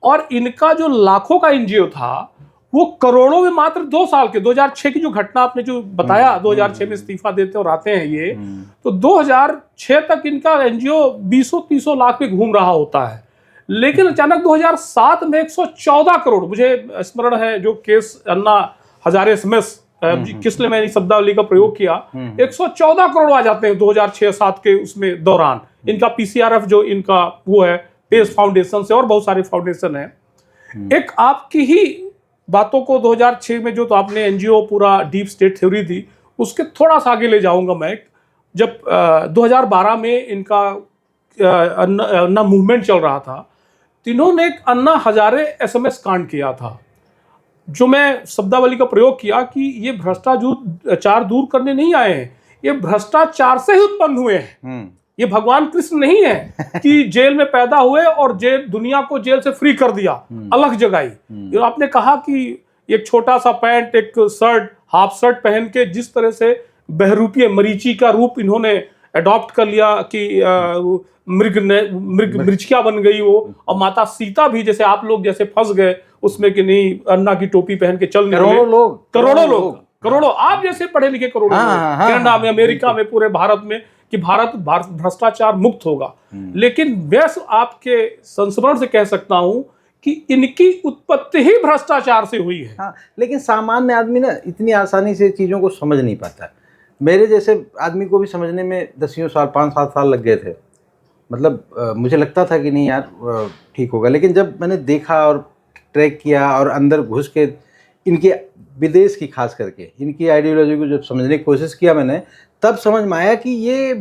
और इनका जो लाखों का एनजीओ था वो करोड़ों में मात्र 2 साल के 2006 की जो घटना आपने जो बताया, 2006 में इस्तीफा देते और आते हैं ये, तो 2006 तक इनका एनजीओ 20-30 लाख पे घूम रहा होता है। लेकिन अचानक 2007 में 114 करोड़, मुझे स्मरण है जो केस अन्ना हजारे एसएमएस किसने मैंने शब्दावली का प्रयोग किया, 114 करोड़ आ जाते हैं 2006-7 के उसमें दौरान। इनका पीसीआरएफ जो इनका वो है पेस फाउंडेशन से और बहुत सारे फाउंडेशन है। एक आपकी ही बातों को 2006 में जो तो आपने एनजीओ पूरा डीप स्टेट थ्योरी दी, उसके थोड़ा सा आगे ले जाऊंगा मैं। जब 2012 में इनका अन्ना मूवमेंट चल रहा था, इन्होंने एक अन्ना हजारे एसएमएस कांड किया था, जो मैं शब्दावली का प्रयोग किया कि ये भ्रष्टाचार दूर करने नहीं आए हैं, ये भ्रष्टाचार से ही उत्पन्न हुए हैं। ये भगवान कृष्ण नहीं है कि जेल में पैदा हुए और जेल दुनिया को जेल से फ्री कर दिया, अलग जगाई। आपने कहा कि एक छोटा सा पैंट, एक शर्ट, हाफ शर्ट पहन के जिस तरह से बहरूपीय मरीची का रूप इन्होंने अडॉप्ट कर लिया कि मृचिका बन गई वो, और माता सीता भी जैसे आप लोग जैसे फंस गए उसमें कि नहीं अन्ना की टोपी पहन के चल करोड़ों लोग आप जैसे पढ़े लिखे करोड़ों लोग कनाडा में, अमेरिका में, पूरे भारत में कि भारत भ्रष्टाचार मुक्त होगा, लेकिन मैं आपके संस्मरण से कह सकता हूं कि इनकी उत्पत्ति ही भ्रष्टाचार से हुई है। हाँ, लेकिन सामान्य आदमी ना इतनी आसानी से चीज़ों को समझ नहीं पाता। मेरे जैसे आदमी को भी समझने में 10 साल 5-7 साल लग गए थे। मतलब मुझे लगता था कि नहीं यार ठीक होगा, लेकिन जब मैंने देखा और ट्रैक किया और अंदर घुस के इनके विदेश की खास करके इनकी आइडियोलॉजी को जब समझने की कोशिश किया मैंने, तब समझ में आया कि ये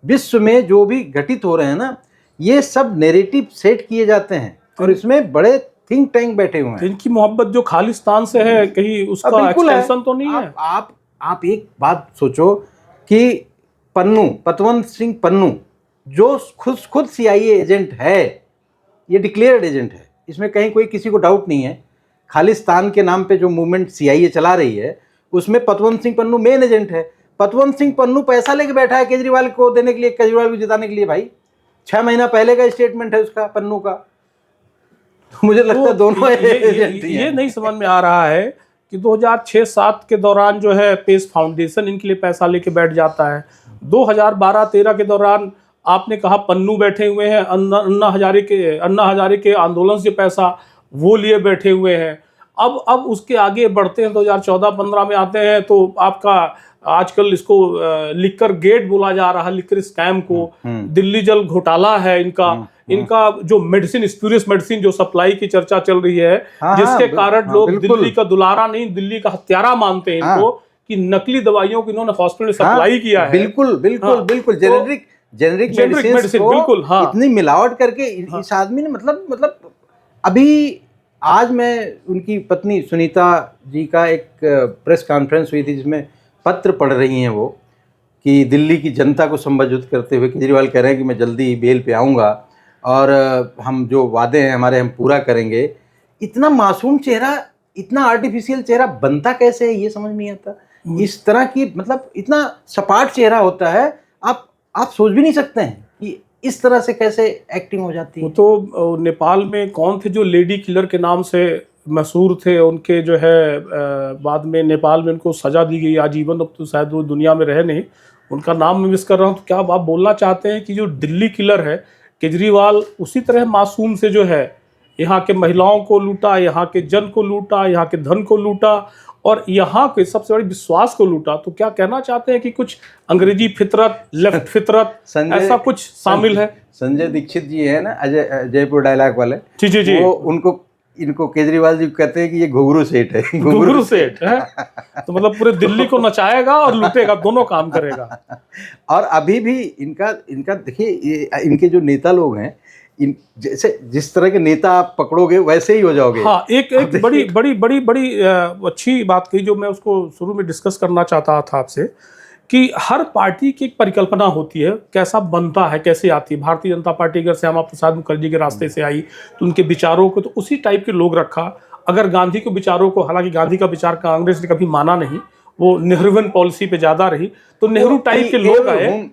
विश्व में जो भी घटित हो रहे हैं ना, ये सब नैरेटिव सेट किए जाते हैं और इसमें बड़े थिंक टैंक बैठे हुए हैं। इनकी मोहब्बत जो खालिस्तान से है, कहीं उसका एक्सटेंशन तो नहीं है? आप एक बात सोचो कि पतवंत सिंह पन्नू जो खुद CIA एजेंट है, ये डिक्लेयर्ड एजेंट है, इसमें कहीं कोई किसी को डाउट नहीं है। खालिस्तान के नाम पे जो मूवमेंट CIA चला रही है उसमें पतवंत सिंह पन्नू मेन एजेंट है। पतवंत सिंह पन्नू पैसा लेके बैठा है केजरीवाल को देने के लिए, केजरीवाल को जिताने के लिए। भाई 6 महीना पहले का स्टेटमेंट है उसका, पन्नू का। तो मुझे लगता है दोनों एजेंट ही हैं। ये नहीं समझ में आ रहा है कि 2006-07 के दौरान जो है पेस फाउंडेशन इनके लिए पैसा लेके बैठ जाता है। 2012-13 के दौरान आपने कहा पन्नू बैठे हुए हैं, अन्ना हजारे के आंदोलन से पैसा वो लिए बैठे हुए हैं। अब उसके आगे बढ़ते हैं, 2014-15 में आते हैं तो आपका आजकल इसको लिकर गेट बोला जा रहा है, लिकर स्कैम को। दिल्ली जल घोटाला है इनका जो मेडिसिन, स्पूरियस मेडिसिन जो सप्लाई की चर्चा चल रही है, जिसके कारण लोग दिल्ली का दुलारा नहीं, दिल्ली का हत्यारा मानते हैं इनको, कि नकली दवाइयों को इन्होंने हॉस्पिटल में सप्लाई किया है। बिल्कुल जेनेरिक मेडिसिन बिल्कुल। इतनी मिलावट करके इस आदमी ने मतलब अभी आज मैं उनकी पत्नी सुनीता जी का एक प्रेस कॉन्फ्रेंस हुई थी जिसमें पत्र पढ़ रही हैं वो, कि दिल्ली की जनता को संबोधित करते हुए केजरीवाल कह रहे हैं कि मैं जल्दी बेल पे आऊँगा और हम जो वादे हैं हमारे हम पूरा करेंगे। इतना मासूम चेहरा, इतना आर्टिफिशियल चेहरा बनता कैसे है ये समझ नहीं आता। इस तरह की मतलब इतना सपाट चेहरा होता है, आप सोच भी नहीं सकते हैं कि इस तरह से कैसे एक्टिंग हो जाती है। वो तो नेपाल में कौन थे जो लेडी किलर के नाम से मशहूर थे, उनके जो है बाद में नेपाल में उनको सजा दी गई आजीवन। अब तो शायद वो दुनिया में रहे नहीं, उनका नाम मैं मिस कर रहा हूँ। तो क्या आप बोलना चाहते हैं कि जो दिल्ली किलर है केजरीवाल, उसी तरह मासूम से जो है यहाँ के महिलाओं को लूटा, यहाँ के जन को लूटा, यहाँ के धन को लूटा और यहाँ के सबसे बड़ी विश्वास को लूटा? तो क्या कहना चाहते हैं कि कुछ अंग्रेजी फितरत, लेफ्ट फितरत ऐसा कुछ शामिल है? संजय दीक्षित जी है ना, अजय जयपुर डायलॉग वाले, जी, वो इनको केजरीवाल जी कहते हैं कि ये घुंघरू सेठ है। घुंघरू सेठ है तो मतलब पूरे दिल्ली को नचाएगा और लूटेगा, दोनों काम करेगा। और अभी भी इनका देखिए, इनके जो नेता लोग हैं, जैसे जिस तरह के नेता आप पकड़ोगे वैसे ही हो जाओगे। हाँ, एक बड़ी अच्छी बात कही जो मैं उसको शुरू में डिस्कस करना चाहता था आपसे, कि हर पार्टी की एक परिकल्पना होती है, कैसा बनता है, कैसे आती है। भारतीय जनता पार्टी अगर श्यामा प्रसाद मुखर्जी के रास्ते से आई तो उनके विचारों को तो उसी टाइप के लोग रखा। अगर गांधी के विचारों को, हालांकि गांधी का विचार कांग्रेस ने कभी माना नहीं, वो नेहरूवन पॉलिसी पे ज्यादा रही, तो नेहरू टाइप के लोग आए।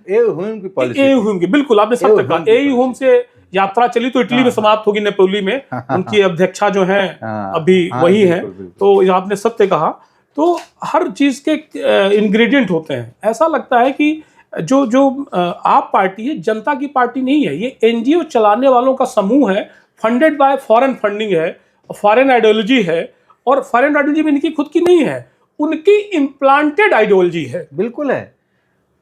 बिल्कुल आपने सत्य कहा। ए से यात्रा चली तो इटली में समाप्त होगी, नेपोली में उनकी अध्यक्षा जो है अभी वही है। तो आपने सत्य कहा। तो हर चीज के इंग्रेडिएंट होते हैं। ऐसा लगता है कि जो आप पार्टी है, जनता की पार्टी नहीं है, ये एनजीओ चलाने वालों का समूह है, फंडेड बाय फॉरेन फंडिंग है, फॉरेन आइडियोलॉजी है, और फॉरेन आइडियोलॉजी भी इनकी खुद की नहीं है, उनकी इम्प्लांटेड आइडियोलॉजी है। बिल्कुल है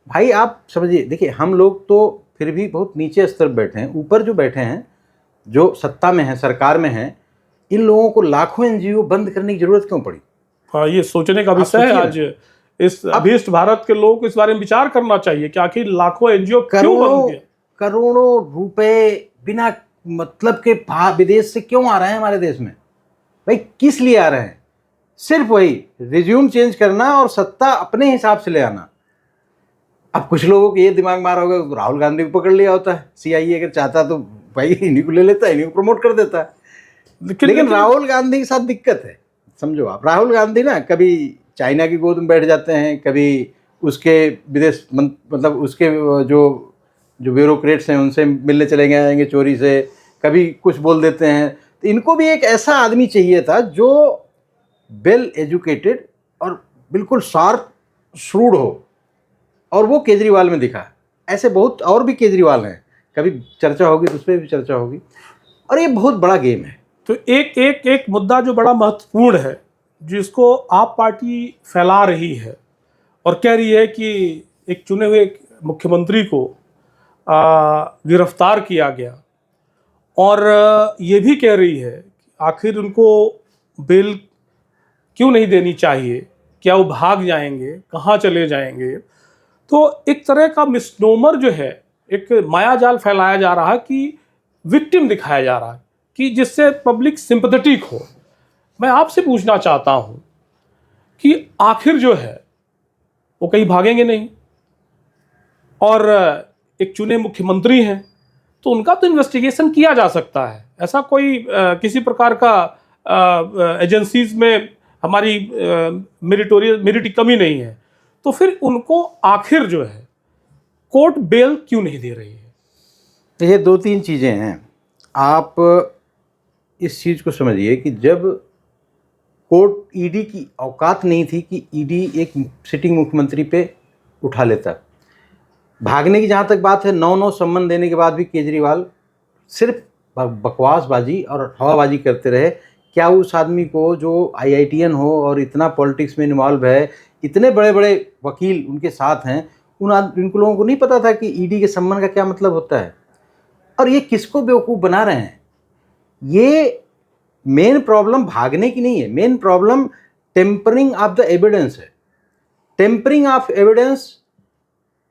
भाई, आप समझिए। देखिए, हम लोग तो फिर भी बहुत नीचे स्तर बैठे हैं, ऊपर जो बैठे हैं, जो सत्ता में हैं, सरकार में हैं, इन लोगों को लाखों एनजीओ बंद करने की जरूरत क्यों पड़ी? हाँ, ये सोचने का विषय है। आज इस अभीष्ट भारत के लोगों को इस बारे में विचार करना चाहिए कि आखिर लाखों एनजीओ क्यों बंद किए? करोड़ों रुपए बिना मतलब के विदेश से क्यों आ रहे हैं हमारे देश में? भाई किस लिए आ रहे हैं? सिर्फ वही रिज्यूम चेंज करना और सत्ता अपने हिसाब से ले आना। अब कुछ लोगों को ये दिमाग मारा होगा, राहुल गांधी को पकड़ लिया होता है CIA, अगर चाहता तो भाई इन्हीं को ले लेता है, इन्हीं को प्रमोट कर देता है। लेकिन राहुल गांधी के साथ दिक्कत है, समझो आप। राहुल गांधी ना कभी चाइना की गोद में बैठ जाते हैं, कभी उसके विदेश मतलब उसके जो ब्यूरोक्रेट्स हैं उनसे मिलने चले जाएंगे चोरी से, कभी कुछ बोल देते हैं। तो इनको भी एक ऐसा आदमी चाहिए था जो वेल एजुकेटेड और बिल्कुल शार्प, श्रूड हो, और वो केजरीवाल में दिखा। ऐसे बहुत और भी केजरीवाल हैं, कभी चर्चा होगी तो उस पर भी चर्चा होगी, और ये बहुत बड़ा गेम है। तो एक एक एक मुद्दा जो बड़ा महत्वपूर्ण है, जिसको आप पार्टी फैला रही है और कह रही है कि एक चुने हुए मुख्यमंत्री को गिरफ्तार किया गया, और ये भी कह रही है कि आखिर उनको बेल क्यों नहीं देनी चाहिए, क्या वो भाग जाएंगे, कहाँ चले जाएंगे। तो एक तरह का मिसनोमर जो है, एक मायाजाल फैलाया जा रहा है कि विक्टिम दिखाया जा रहा है, कि जिससे पब्लिक सिंपैथेटिक हो। मैं आपसे पूछना चाहता हूँ कि आखिर जो है वो कहीं भागेंगे नहीं, और एक चुने मुख्यमंत्री हैं तो उनका तो इन्वेस्टिगेशन किया जा सकता है। ऐसा कोई किसी प्रकार का एजेंसीज में हमारी मेरिट की कमी नहीं है, तो फिर उनको आखिर जो है कोर्ट बेल क्यों नहीं दे रही है? ये दो तीन चीज़ें हैं। आप इस चीज़ को समझिए कि जब कोर्ट, ईडी की औकात नहीं थी कि ईडी एक सिटिंग मुख्यमंत्री पे उठा लेता। भागने की जहाँ तक बात है, 9 सम्मन देने के बाद भी केजरीवाल सिर्फ बकवासबाजी और हवाबाजी करते रहे। क्या उस आदमी को, जो IITian हो और इतना पॉलिटिक्स में इन्वॉल्व है, इतने बड़े बड़े वकील उनके साथ हैं, उन लोगों को नहीं पता था कि ईडी के सम्मन का क्या मतलब होता है? और ये किसको बेवकूफ़ बना रहे हैं? ये मेन प्रॉब्लम भागने की नहीं है, main problem tampering of the evidence है। टेम्परिंग ऑफ एविडेंस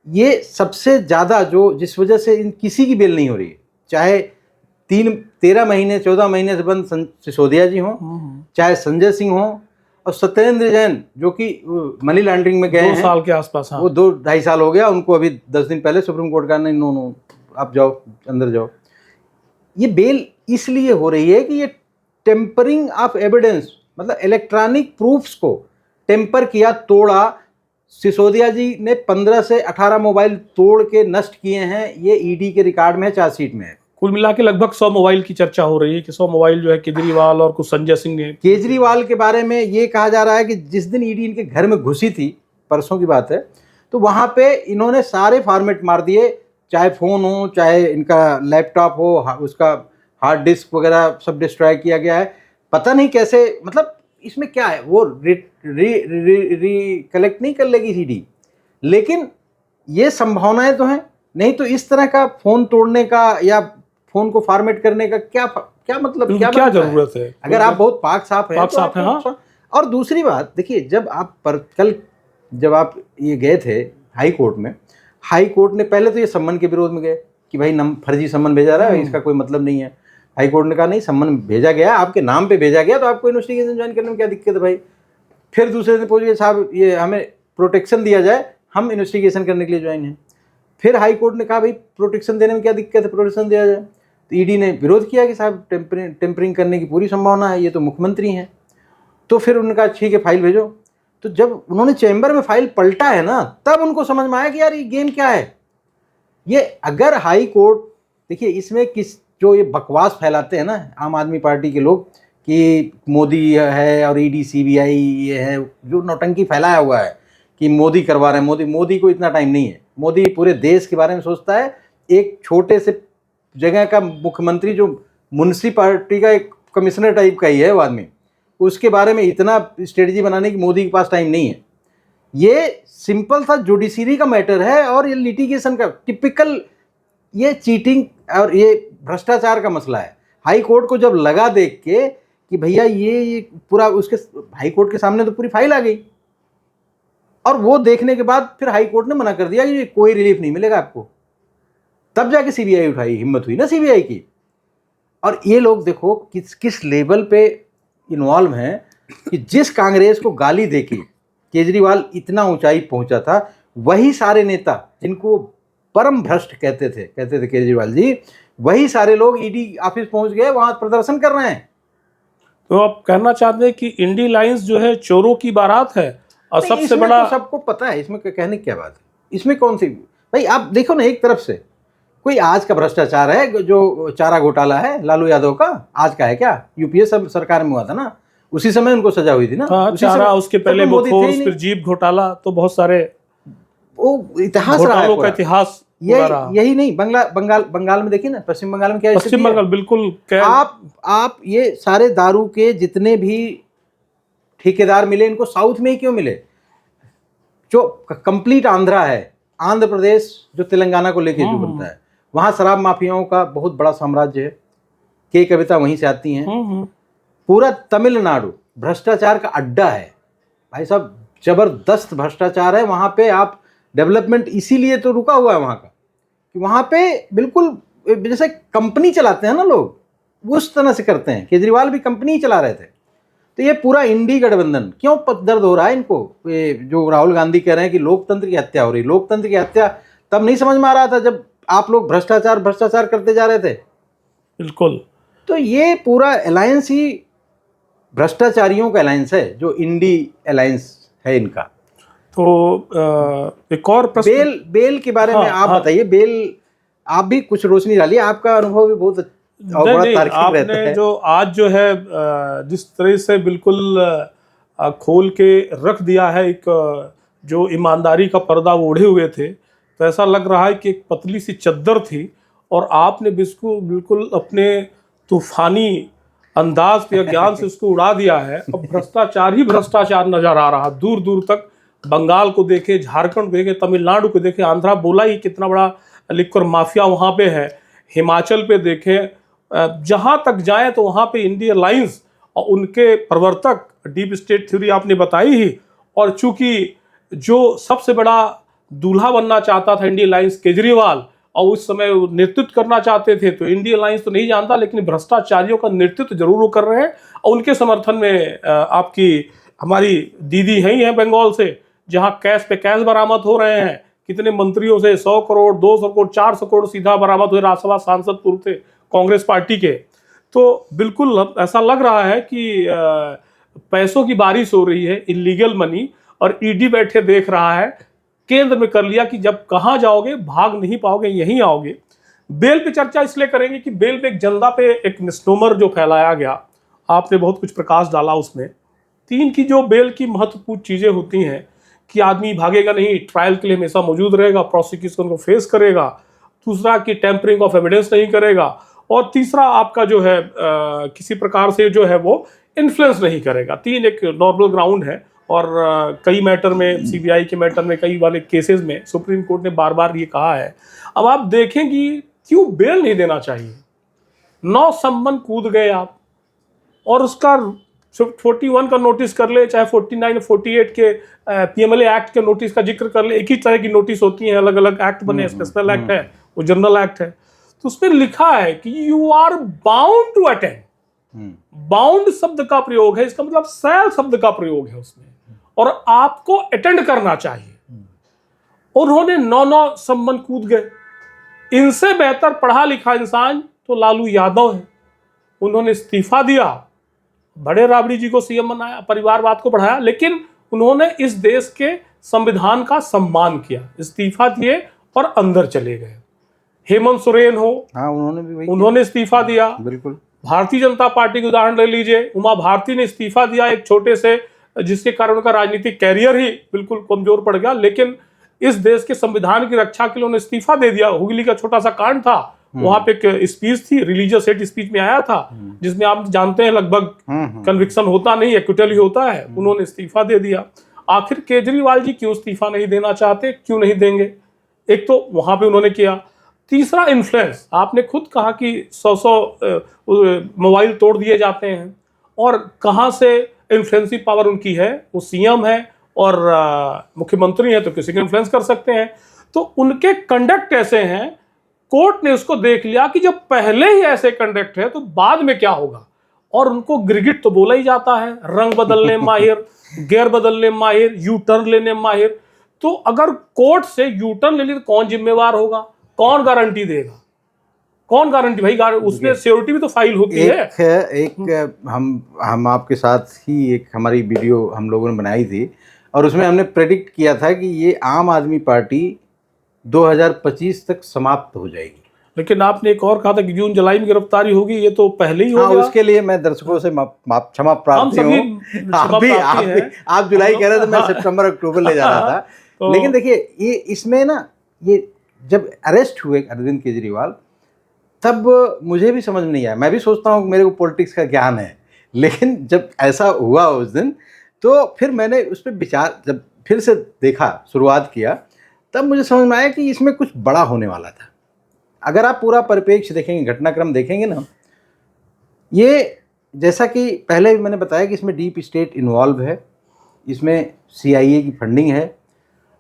ये सबसे ज़्यादा जो, जिस वजह से इन किसी की बेल नहीं हो रही है, चाहे 13 महीने 14 महीने से बंद सिसोदिया जी हों, चाहे संजय सिंह हों, और सत्येंद्र जैन जो कि मनी लॉन्ड्रिंग में गए हैं 2 साल के आसपास। हाँ। वो 2-2.5 साल हो गया उनको, अभी 10 दिन पहले सुप्रीम कोर्ट का नहीं, नो आप जाओ, अंदर जाओ। ये बेल इसलिए हो रही है कि ये टेम्परिंग ऑफ एविडेंस, मतलब इलेक्ट्रॉनिक प्रूफ्स को टेम्पर किया, तोड़ा। सिसोदिया जी ने 15 से 18 मोबाइल तोड़ के नष्ट किए हैं, ये ईडी के रिकॉर्ड में है, चार्जशीट में है। कुल मिला के लगभग 100 मोबाइल की चर्चा हो रही है कि 100 मोबाइल जो है केजरीवाल और कुछ संजय सिंह ने। केजरीवाल के बारे में ये कहा जा रहा है कि जिस दिन ईडी इनके घर में घुसी थी, परसों की बात है, तो वहाँ पे इन्होंने सारे फॉर्मेट मार दिए, चाहे फ़ोन हो, चाहे इनका लैपटॉप हो, उसका हार्ड डिस्क वगैरह सब डिस्ट्रॉय किया गया है। पता नहीं कैसे, मतलब इसमें क्या है, वो रिकलेक्ट नहीं कर लेगी ईडी, लेकिन ये संभावनाएं तो हैं। नहीं तो इस तरह का फ़ोन तोड़ने का या फ़ोन को फॉर्मेट करने का क्या मतलब, क्या जरूरत है? अगर आप बहुत पाक साफ हैं तो साफ है। हाँ। और दूसरी बात देखिए, जब आप कल जब आप ये गए थे हाई कोर्ट में, हाई कोर्ट ने पहले तो ये सम्मन के विरोध में गए कि भाई फर्जी सम्मन भेजा रहा है, इसका कोई मतलब नहीं है। हाई कोर्ट ने कहा नहीं, सम्मन भेजा गया, आपके नाम पे भेजा गया, तो आपको इन्वेस्टिगेशन ज्वाइन करने में क्या दिक्कत है भाई। फिर दूसरे दिन पूछ गए, साहब ये हमें प्रोटेक्शन दिया जाए, हम इन्वेस्टिगेशन करने के लिए ज्वाइन हैं। फिर हाई कोर्ट ने कहा भाई प्रोटेक्शन देने में क्या दिक्कत है, प्रोटेक्शन दिया जाए। तो ईडी ने विरोध किया कि साहब टेम्परिंग करने की पूरी संभावना है, ये तो मुख्यमंत्री हैं। तो फिर उन्होंने कहा ठीक है, फाइल भेजो। तो जब उन्होंने चैम्बर में फाइल पलटा है ना, तब उनको समझ में आया कि यार ये गेम क्या है। ये अगर हाई कोर्ट, देखिए इसमें जो ये बकवास फैलाते हैं ना आम आदमी पार्टी के लोग कि मोदी है और ईडी CBI ये है, जो नौटंकी फैलाया हुआ है कि मोदी करवा रहे हैं। मोदी को इतना टाइम नहीं है, मोदी पूरे देश के बारे में सोचता है। एक छोटे से जगह का मुख्यमंत्री जो म्यूनिसिपैलिटी का एक कमिश्नर टाइप का ही है वो आदमी, उसके बारे में इतना स्ट्रेटजी बनाने की मोदी के पास टाइम नहीं है। ये सिंपल सा जुडिशरी का मैटर है और ये लिटिगेशन का टिपिकल, ये चीटिंग और ये भ्रष्टाचार का मसला है। हाई कोर्ट को जब लगा देख के कि भैया ये पूरा, उसके हाई कोर्ट के सामने तो पूरी फाइल आ गई, और वो देखने के बाद फिर हाई कोर्ट ने मना कर दिया कि कोई रिलीफ नहीं मिलेगा आपको। तब जाके CBI उठाई, हिम्मत हुई ना CBI की। और ये लोग देखो किस लेवल पे इन्वॉल्व हैं कि जिस कांग्रेस को गाली देके केजरीवाल इतना ऊंचाई पहुंचा था, वही सारे नेता जिनको परम भ्रष्ट कहते थे केजरीवाल जी, वही सारे लोग ईडी ऑफिस पहुंच गए, वहां प्रदर्शन कर रहे हैं। तो आप कहना चाहते हैं कि इंडी लाइंस जो है चोरों की बारात है, और सबसे बड़ा तो सबको पता है, इसमें कहने की क्या बात है, इसमें कौन सी भाई। आप देखो ना, एक तरफ से कोई आज का भ्रष्टाचार है, जो चारा घोटाला है लालू यादव का, आज का है क्या? यूपीए सरकार में हुआ था ना, उसी समय उनको सजा हुई थी ना। चारा, उसके पहले बोफोर्स, फिर जीप घोटाला, तो बहुत सारे वो इतिहास घोटालों का इतिहास यही नहीं, बंगाल में देखिए ना, पश्चिम बंगाल में क्या स्थिति पश्चिम है? बंगाल बिल्कुल आप ये सारे दारू के जितने भी ठेकेदार मिले, इनको साउथ में ही क्यों मिले? जो कंप्लीट आंध्रा है, आंध्र प्रदेश जो तेलंगाना को लेके जो बनता है, वहाँ शराब माफियाओं का बहुत बड़ा साम्राज्य है। के कविता वहीं से आती हैं। पूरा तमिलनाडु भ्रष्टाचार का अड्डा है भाई साहब, जबरदस्त भ्रष्टाचार है वहाँ पे। आप डेवलपमेंट इसीलिए तो रुका हुआ है वहाँ का कि वहाँ पे बिल्कुल जैसे कंपनी चलाते हैं ना लोग, उस तरह से करते हैं। केजरीवाल भी कंपनी ही चला रहे थे। तो ये पूरा इंडी गठबंधन क्यों पतदर्द हो रहा है इनको? ये जो राहुल गांधी कह रहे हैं कि लोकतंत्र की हत्या हो रही, लोकतंत्र की हत्या तब नहीं समझ में आ रहा था जब आप लोग भ्रष्टाचार करते जा रहे थे। बिल्कुल। तो ये पूरा अलायंस ही भ्रष्टाचारियों का अलायंस है, जो इंडी अलायंस है इनका। तो एक और प्रश्न बेल के बारे में आप बताइए। बेल, आप भी कुछ रोशनी डालिए, आपका अनुभव भी बहुत बड़ा तार्किक रहता है। जो आज जो है जिस तरह से बिल्कुल खोल के रख दिया है, एक जो ईमानदारी का पर्दा वो ओढ़े हुए थे, तो ऐसा लग रहा है कि एक पतली सी चद्दर थी और आपने बिल्कुल अपने तूफानी अंदाज पे ज्ञान से उसको उड़ा दिया है। अब भ्रष्टाचार ही भ्रष्टाचार नजर आ रहा, दूर दूर तक। बंगाल को देखे, झारखंड को देखे, तमिलनाडु को देखे, आंध्रा बोला ही कितना बड़ा लिक्कर माफिया वहाँ पे है। हिमाचल पे देखे, जहाँ तक जाए तो वहाँ पे इंडियन अलायंस और उनके प्रवर्तक, डीप स्टेट थ्योरी आपने बताई ही। और चूंकि जो सबसे बड़ा दूल्हा बनना चाहता था इंडियन अलायंस, केजरीवाल, और उस समय नेतृत्व करना चाहते थे, तो इंडियन अलायंस तो नहीं जानता, लेकिन भ्रष्टाचारियों का नेतृत्व जरूर वो कर रहे हैं। और उनके समर्थन में आपकी हमारी दीदी हैं ही हैं बंगाल से, जहां कैश पे कैश बरामद हो रहे हैं। कितने मंत्रियों से 100 करोड़, 200 करोड़, 400 करोड़ सीधा बरामद हुए। राज्यसभा सांसद पूर्व थे कांग्रेस पार्टी के। तो बिल्कुल ऐसा लग रहा है कि पैसों की बारिश हो रही है, इलीगल मनी, और ईडी बैठे देख रहा है। केंद्र में कर लिया कि जब कहाँ जाओगे, भाग नहीं पाओगे, यहीं आओगे। बेल पे चर्चा इसलिए करेंगे कि बेल पे एक जनता पे एक मिसनोमर जो फैलाया गया, आपने बहुत कुछ प्रकाश डाला उसमें। 3 की जो बेल की महत्वपूर्ण चीजें होती हैं कि आदमी भागेगा नहीं, ट्रायल के लिए हमेशा मौजूद रहेगा, प्रोसिक्यूशन को फेस करेगा। दूसरा कि टेम्परिंग ऑफ एविडेंस नहीं करेगा। और तीसरा आपका जो है किसी प्रकार से जो है वो इन्फ्लुएंस नहीं करेगा। 3 एक नॉर्मल ग्राउंड है। और कई मैटर में, सीबीआई के मैटर में, कई वाले केसेस में सुप्रीम कोर्ट ने बार बार ये कहा है। अब आप देखें कि क्यों बेल नहीं देना चाहिए। 9 सम्मन कूद गए आप, और उसका 41 का नोटिस कर ले, चाहे 49 48 के पीएमएलए एक्ट के नोटिस का जिक्र कर ले। एक ही तरह की नोटिस होती है, अलग अलग एक्ट बने, स्पेशल एक्ट है, वो जनरल एक्ट है। तो उसमें लिखा है कि you are bound to attend. Bound शब्द का प्रयोग है, इसका मतलब शैल शब्द का प्रयोग है उसमें, और आपको अटेंड करना चाहिए। उन्होंने 9 सम्मन कूद गए। इनसे बेहतर पढ़ा लिखा इंसान तो लालू यादव है। उन्होंने इस्तीफा दिया, बड़े राबड़ी जी को सीएम बनाया, परिवारवाद को बढ़ाया, लेकिन उन्होंने इस देश के संविधान का सम्मान किया, इस्तीफा दिए और अंदर चले गए। हेमंत सोरेन हो, उन्होंने इस्तीफा दिया। बिल्कुल। भारतीय जनता पार्टी के उदाहरण ले लीजिए, उमा भारती ने इस्तीफा दिया, एक छोटे से, जिसके कारण उनका राजनीतिक कैरियर ही बिल्कुल कमजोर पड़ गया, लेकिन इस देश के संविधान की रक्षा के लिए उन्होंने इस्तीफा दे दिया। हुगली का छोटा सा कांड था, वहां पे एक स्पीच थी, रिलीजियस हेट स्पीच में आया था, जिसमें आप जानते हैं लगभग कन्विक्शन होता नहीं, एक्विटल ही होता है। उन्होंने इस्तीफा दे दिया। आखिर केजरीवाल जी क्यों इस्तीफा नहीं देना चाहते, क्यों नहीं देंगे? एक तो वहां पे उन्होंने किया। तीसरा इन्फ्लुएंस, आपने खुद कहा कि 100 मोबाइल तोड़ दिए जाते हैं, और कहां से इन्फ्लुएंसिंग पावर उनकी है? वो सीएम है और मुख्यमंत्री है, तो किसी को इन्फ्लुएंस कर सकते हैं। तो उनके कंडक्ट ऐसे हैं, कोर्ट ने उसको देख लिया कि जब पहले ही ऐसे कंडक्ट है तो बाद में क्या होगा। और उनको गिरगिट तो बोला ही जाता है, रंग बदलने माहिर, गेयर बदलने माहिर, यू टर्न लेने माहिर। तो अगर कोर्ट से यू टर्न ले ली तो कौन जिम्मेवार होगा, कौन गारंटी देगा, कौन गारंटी? भाई उसमें सिक्योरिटी भी तो फाइल होती है। हम आपके साथ ही एक हमारी वीडियो हम लोगों ने बनाई थी, और उसमें हमने प्रेडिक्ट किया था कि ये आम आदमी पार्टी 2025 तक समाप्त हो जाएगी। लेकिन आपने एक और कहा था कि जून जुलाई में गिरफ्तारी होगी, ये तो पहले ही हो गया। उसके लिए मैं दर्शकों से क्षमा प्रार्थी हूँ। आप जुलाई कह रहे थे, मैं सितंबर अक्टूबर ले जा रहा था। लेकिन देखिए, ये इसमें ना, ये जब अरेस्ट हुए अरविंद केजरीवाल, तब मुझे भी समझ में नहीं आया। मैं भी सोचता हूँ कि मेरे को पॉलिटिक्स का ज्ञान है, लेकिन जब ऐसा हुआ उस दिन, तो फिर मैंने उस पर विचार, जब फिर से देखा, शुरुआत किया, तब मुझे समझ में आया कि इसमें कुछ बड़ा होने वाला था। अगर आप पूरा परिप्रेक्ष्य देखेंगे, घटनाक्रम देखेंगे ना, ये जैसा कि पहले भी मैंने बताया कि इसमें डीप स्टेट इन्वॉल्व है, इसमें CIA की फंडिंग है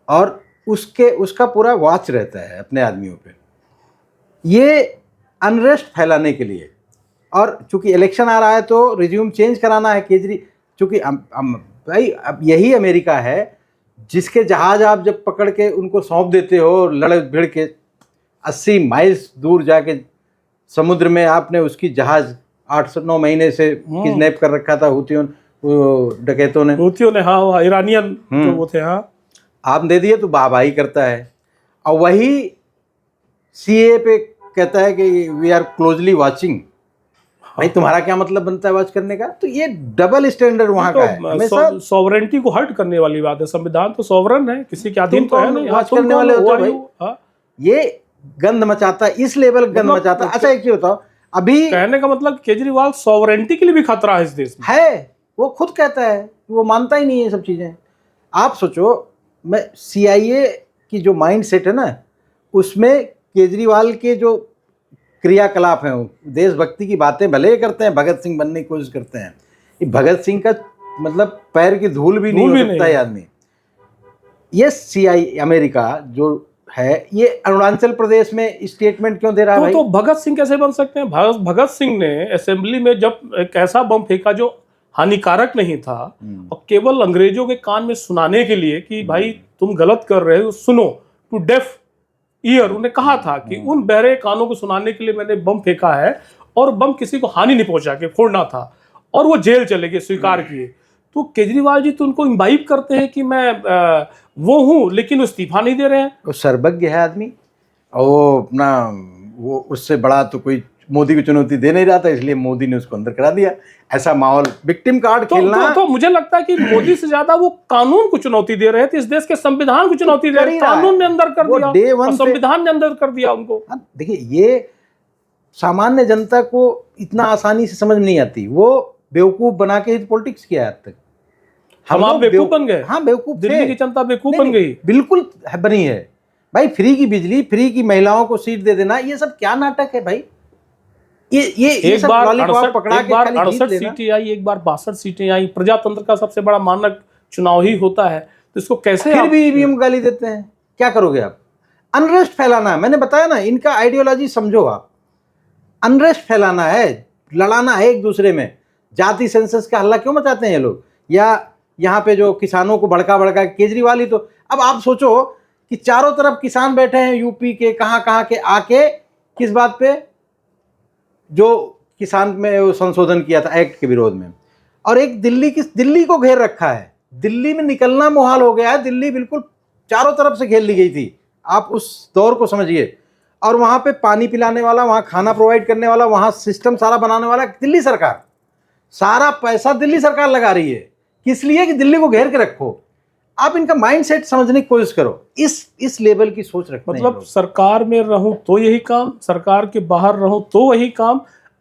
और उसका पूरा वॉच रहता है अपने आदमियों पे, ये अनरेस्ट फैलाने के लिए। और चूंकि इलेक्शन आ रहा है तो रिज्यूम चेंज कराना है चूंकि भाई अब यही अमेरिका है जिसके जहाज आप जब पकड़ के उनको सौंप देते हो, लड़ भिड़ के 80 माइल्स दूर जाके समुद्र में आपने उसकी जहाज 8 से 9 महीने से किडनैप कर रखा था डकैतों ने, हाँ, वो ईरानियन जो वो थे, हाँ, आप दे दिए तो वाहवाही करता है। और वही CA पे कहता है कि वी आर क्लोजली वॉचिंग। भाई तुम्हारा क्या मतलब बनता है वॉच करने का? तो ये डबल स्टैंडर्ड वहाँ का है हमेशा। सॉवरेंटी को हर्ट करने वाली बात है। संविधान तो सॉवरन है, किसी के अधीन तो है नहीं। वॉच करने वाले होते हो भाई, ये गंद मचाता, इस लेवल गंद मचाता। अच्छा एक चीज बताओ, अभी कहने का मतलब केजरीवाल सॉवरेंटी के लिए भी खतरा है इस देश में है। वो खुद कहता है, वो मानता ही नहीं है ये सब चीजें। आप सोचो, मैं CIA की जो माइंड सेट है ना, उसमें केजरीवाल के जो क्रियाकलाप हैं, देशभक्ति की बातें भले ही करते हैं, भगत सिंह बनने की कोशिश करते हैं, ये भगत सिंह का मतलब पैर की धूल भी नहीं हो सकता है आदमी। ये CIA अमेरिका जो है, ये अरुणाचल प्रदेश में स्टेटमेंट क्यों दे रहा है भाई? तो भगत सिंह कैसे बन सकते हैं? भगत सिंह ने असेंबली में जब एक ऐसा बम फेंका जो हानिकारक नहीं था, और केवल अंग्रेजों के कान में सुनाने के लिए कि भाई तुम गलत कर रहे हो, सुनो, टू डेफ ईयर, उन्हें कहा था कि उन बहरे कानों को सुनाने के लिए मैंने बम फेंका है, और बम किसी को हानि नहीं पहुंचा के फोड़ना था, और वो जेल चले गए, स्वीकार किए। तो केजरीवाल जी तो उनको इम्बाइब करते हैं कि मैं वो हूं, लेकिन वो इस्तीफा नहीं दे रहे हैं। वो सर्वज्ञ है आदमी, और वो अपना वो उससे बड़ा तो कोई मोदी को चुनौती दे नहीं रहा था, इसलिए मोदी ने उसको अंदर करा दिया। ऐसा माहौल, विक्टिम कार्ड खेलना। तो मुझे लगता है कि मोदी से ज्यादा वो कानून को चुनौती दे रहे थे, इस देश के संविधान को चुनौती दे रहे थे। कानून ने अंदर कर दिया और संविधान ने अंदर कर दिया उनको। देखिए, ये सामान्य जनता को इतना आसानी से समझ नहीं आती। वो बेवकूफ बना के ही पॉलिटिक्स किया आज तक। हम आप बेवकूफ बन गए। हाँ, बेवकूफ। दिल्ली की जनता बेवकूफ बन गई। बिल्कुल बनी है भाई। फ्री की बिजली, फ्री की महिलाओं को सीट दे देना, ये सब क्या नाटक है भाई? ये एक सब बार लॉलीपॉप पकड़ा के 68 सीटें आई, एक बार 62 सीटें आई। प्रजातंत्र का सबसे बड़ा मानक चुनाव ही होता है, तो इसको कैसे फिर भी EVM गाली देते हैं? क्या करोगे आप? अनरेस्ट फैलाना है, मैंने बताया ना, इनका आइडियोलॉजी समझो आप। अनरेस्ट फैलाना है, लड़ाना है एक दूसरे में। जाति सेंसस का हल्ला क्यों मचाते हैं ये लोग? या यहाँ पे जो किसानों को भड़का केजरीवाल ही तो। अब आप सोचो कि चारों तरफ किसान बैठे हैं, यूपी के कहाँ के आके, किस बात पे? जो किसान में वो संशोधन किया था एक्ट के विरोध में, और एक दिल्ली को घेर रखा है। दिल्ली में निकलना मुहाल हो गया है। दिल्ली बिल्कुल चारों तरफ से घेर ली गई थी। आप उस दौर को समझिए। और वहां पे पानी पिलाने वाला, वहां खाना प्रोवाइड करने वाला, वहां सिस्टम सारा बनाने वाला दिल्ली सरकार। सारा पैसा दिल्ली सरकार लगा रही है, किस लिए? कि दिल्ली को घेर के रखो। आप इनका माइंडसेट समझने की कोशिश करो। इस लेवल की सोच रखते हैं। मतलब सरकार में रहूं तो यही काम, सरकार के बाहर रहूं तो वही काम।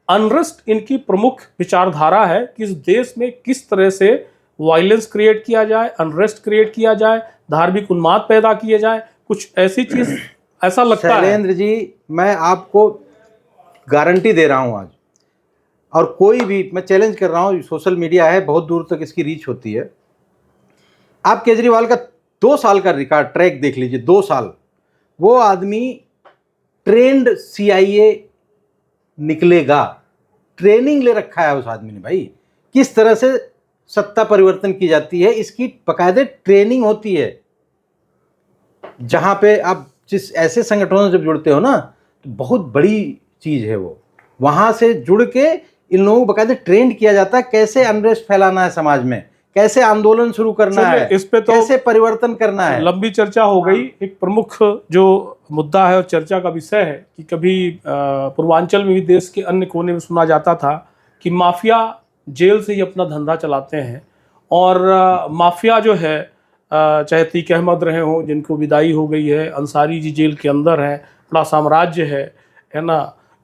अनरेस्ट इनकी प्रमुख विचारधारा है कि इस देश में किस तरह से वायलेंस क्रिएट किया जाए, अनरेस्ट क्रिएट किया जाए, धार्मिक उन्माद पैदा किए जाए, कुछ ऐसी चीज, ऐसा लगता है। शैलेंद्र जी, मैं आपको गारंटी दे रहा हूं आज, और कोई भी, मैं चैलेंज कर रहा हूं, सोशल मीडिया है, बहुत दूर तक इसकी रीच होती है। आप केजरीवाल का 2 साल का रिकॉर्ड ट्रैक देख लीजिए। 2 साल वो आदमी ट्रेंड CIA निकलेगा। ट्रेनिंग ले रखा है उस आदमी ने भाई, किस तरह से सत्ता परिवर्तन की जाती है, इसकी बाकायदे ट्रेनिंग होती है। जहां पे आप जिस ऐसे संगठनों से जब जुड़ते हो ना, तो बहुत बड़ी चीज है वो। वहां से जुड़ के इन लोगों को बाकायदे ट्रेंड किया जाता है, कैसे अनरेस्ट फैलाना है समाज में, कैसे आंदोलन शुरू करना है, इस पे तो कैसे परिवर्तन करना है। लंबी चर्चा हो गई। एक प्रमुख जो मुद्दा है और चर्चा का विषय है कि कभी पूर्वांचल में भी, देश के अन्य कोने में सुना जाता था कि माफिया जेल से ही अपना धंधा चलाते हैं, और माफिया जो है चाहे अतीक अहमद रहे हों जिनको विदाई हो गई है, अंसारी जी जेल के अंदर हैं, बड़ा साम्राज्य है ना।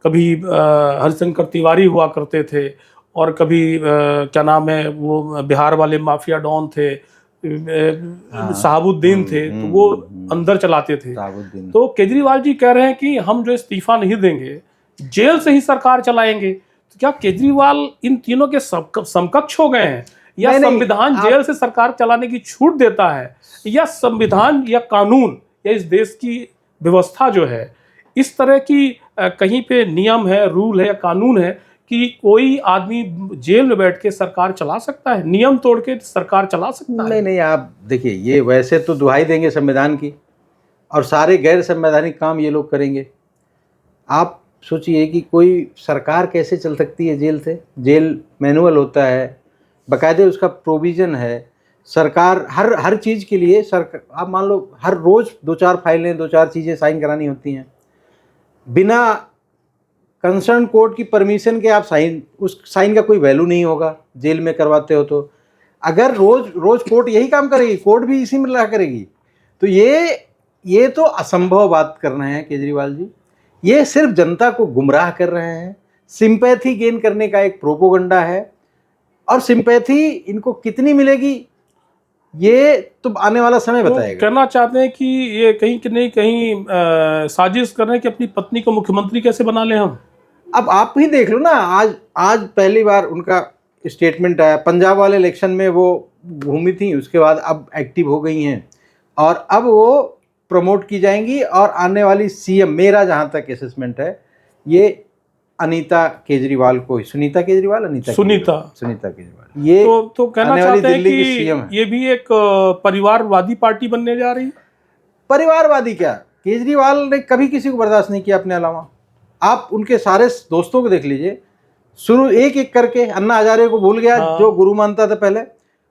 कभी हरिशंकर तिवारी हुआ करते थे, और कभी क्या नाम है वो बिहार वाले माफिया डॉन थे, शहाबुद्दीन थे, तो वो अंदर चलाते थे। शहाबुद्दीन। तो केजरीवाल जी कह रहे हैं कि हम जो इस्तीफा नहीं देंगे, जेल से ही सरकार चलाएंगे। तो क्या केजरीवाल इन तीनों के समकक्ष हो गए हैं, या नहीं, संविधान जेल से सरकार चलाने की छूट देता है, या संविधान या कानून या इस देश की व्यवस्था जो है इस तरह की कहीं पे नियम है, रूल है या कानून है कि कोई आदमी जेल में बैठ के सरकार चला सकता है, नियम तोड़ के सरकार चला सकता है? नहीं नहीं, आप देखिए, ये वैसे तो दुहाई देंगे संविधान की, और सारे गैर संवैधानिक काम ये लोग करेंगे। आप सोचिए कि कोई सरकार कैसे चल सकती है जेल से। जेल मैनुअल होता है, बाकायदे उसका प्रोविज़न है। सरकार हर चीज़ के लिए सरकार, आप मान लो हर रोज़ 2-4 फाइलें, 2-4 चीज़ें साइन करानी होती हैं। बिना कंसर्न कोर्ट की परमिशन के आप उस साइन का कोई वैल्यू नहीं होगा जेल में करवाते हो तो। अगर रोज़ कोर्ट यही काम करेगी, कोर्ट भी इसी में लगा करेगी, तो ये तो असंभव बात कर रहे हैं केजरीवाल जी। ये सिर्फ जनता को गुमराह कर रहे हैं, सिंपैथी गेन करने का एक प्रोपोगंडा है। और सिंपैथी इनको कितनी मिलेगी ये तो आने वाला समय बताएगा। कहना चाहते हैं कि ये कहीं कि नहीं कहीं साजिश कर रहे हैं कि अपनी पत्नी को मुख्यमंत्री कैसे बना लें हम। अब आप ही देख लो ना, आज पहली बार उनका स्टेटमेंट आया। पंजाब वाले इलेक्शन में वो घूमी थी, उसके बाद अब एक्टिव हो गई हैं, और अब वो प्रमोट की जाएंगी। और आने वाली सीएम, मेरा जहाँ तक असेसमेंट है, ये सुनीता केजरीवाल, ये तो कहना चाहते हैं कि ये भी एक परिवारवादी पार्टी बनने जा रही है। परिवारवादी क्या, केजरीवाल ने कभी किसी को बर्दाश्त नहीं किया अपने अलावा। आप उनके सारे दोस्तों को देख लीजिए, शुरू एक एक करके अन्ना हजारे को भूल गया, हाँ। जो गुरु मानता था पहले।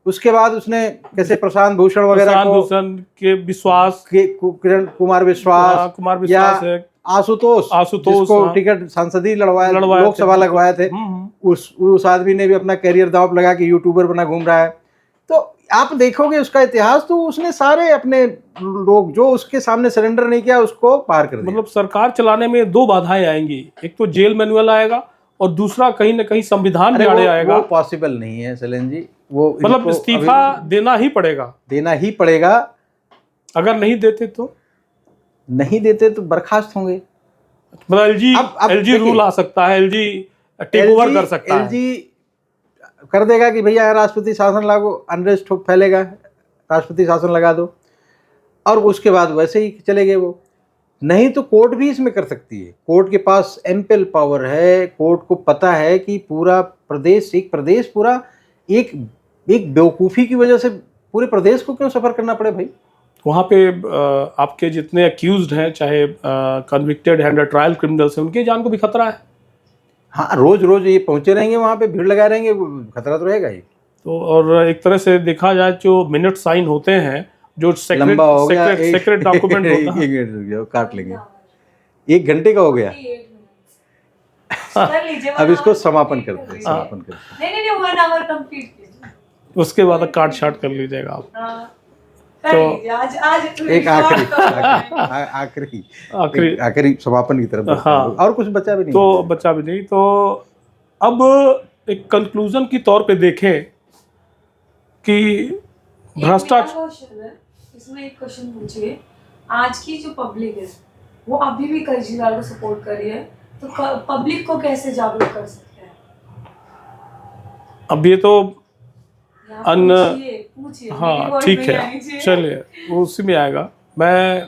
उसके बाद उसने कैसे प्रशांत भूषण वगैरह को, के विश्वास, किरण कुमार विश्वास, या आशुतोष जिसको टिकट सांसदीय लड़वाए लोकसभा लगवाए थे, उस आदमी ने भी अपना करियर दांव लगा के यूट्यूबर बना घूम रहा है। तो आप देखोगे उसका इतिहास, तो उसने सारे अपने लोग जो उसके सामने सरेंडर नहीं किया उसको पार कर दिया। मतलब सरकार चलाने में दो बाधाएं आएंगी, एक तो जेल मैनुअल आएगा, और दूसरा कहीं ना कहीं संविधान भी आएगा। वो पॉसिबल नहीं है सैलन जी, वो मतलब इस्तीफा देना ही पड़ेगा। अगर नहीं देते तो बर्खास्त होंगे। मतलब एलजी रूल आ सकता है, एलजी टेक ओवर कर सकता है, एलजी कर देगा कि भैया राष्ट्रपति शासन लागू, अनरेस्ट फैलेगा, राष्ट्रपति शासन लगा दो, और उसके बाद वैसे ही चले गए वो। नहीं तो कोर्ट भी इसमें कर सकती है, कोर्ट के पास एम्पल पावर है। कोर्ट को पता है कि पूरा प्रदेश पूरा एक बेवकूफ़ी की वजह से पूरे प्रदेश को क्यों सफ़र करना पड़े भाई। वहाँ पे आपके जितने अक्यूज्ड हैं, चाहे कन्विक्टेड है, अंडर ट्रायल क्रिमिनल्स हैं, उनकी जान को भी खतरा है। हाँ, रोज ये पहुंचे रहेंगे वहाँ पे, भीड़ लगाए रहेंगे, खतरा तो रहेगा ही। तो और एक तरह से देखा जाए जो मिनट साइन होते हैं, जो सेक्रेट डॉक्यूमेंट होता है, काट लेंगे। 1 घंटे का हो गया। अब इसको समापन करते हैं। नहीं 1 आवर कंप्लीट कीजिए, उसके बाद काट शाट कर लीजिएगा आप। तो आज एक आखिरी समापन की तरफ। हाँ, और कुछ बचा भी नहीं। तो अब एक कंक्लूजन की तौर पे देखें कि भ्रष्टाचार, इसमें एक क्वेश्चन पूछिए, आज की जो पब्लिक है वो अभी भी केजरीवाल को सपोर्ट कर रही है, तो पब्लिक को कैसे जागरूक कर सकते हैं? अब ये तो पूछिए। हाँ ठीक है, चलिए वो उसी में आएगा। मैं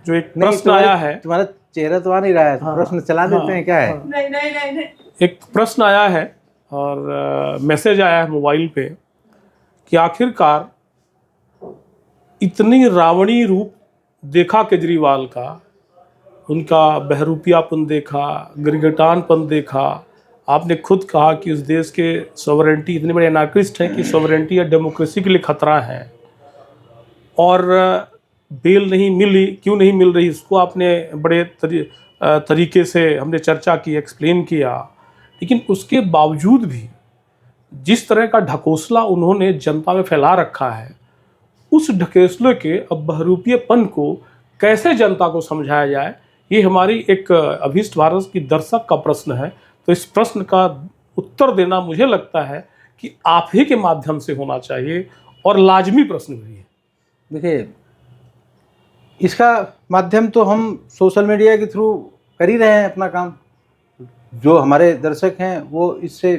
जो एक प्रश्न आया है, तुम्हारा चेहरा तो आ नहीं रहा है, हाँ, प्रश्न चला देते हैं, क्या है? नहीं। एक प्रश्न आया है और मैसेज आया है मोबाइल पे कि आखिरकार इतनी रावणी रूप देखा केजरीवाल का, उनका बहरूपियापन देखा, गिरगिटानपन देखा। आपने खुद कहा कि उस देश के सॉवरेंटी इतने बड़े एनार्किस्ट हैं कि सॉवरेंटी या डेमोक्रेसी के लिए खतरा है, और बेल नहीं मिली, क्यों नहीं मिल रही, इसको आपने बड़े तरीके से हमने चर्चा की, एक्सप्लेन किया। लेकिन उसके बावजूद भी जिस तरह का ढकोसला उन्होंने जनता में फैला रखा है, उस ढकेसले के अब बहरूपीयपन को कैसे जनता को समझाया जाए, ये हमारी एक अभीष्ट भारत की दर्शक का प्रश्न है। तो इस प्रश्न का उत्तर देना मुझे लगता है कि आप ही के माध्यम से होना चाहिए, और लाजमी प्रश्न भी है। देखिए, इसका माध्यम तो हम सोशल मीडिया के थ्रू कर ही रहे हैं अपना काम। जो हमारे दर्शक हैं वो इससे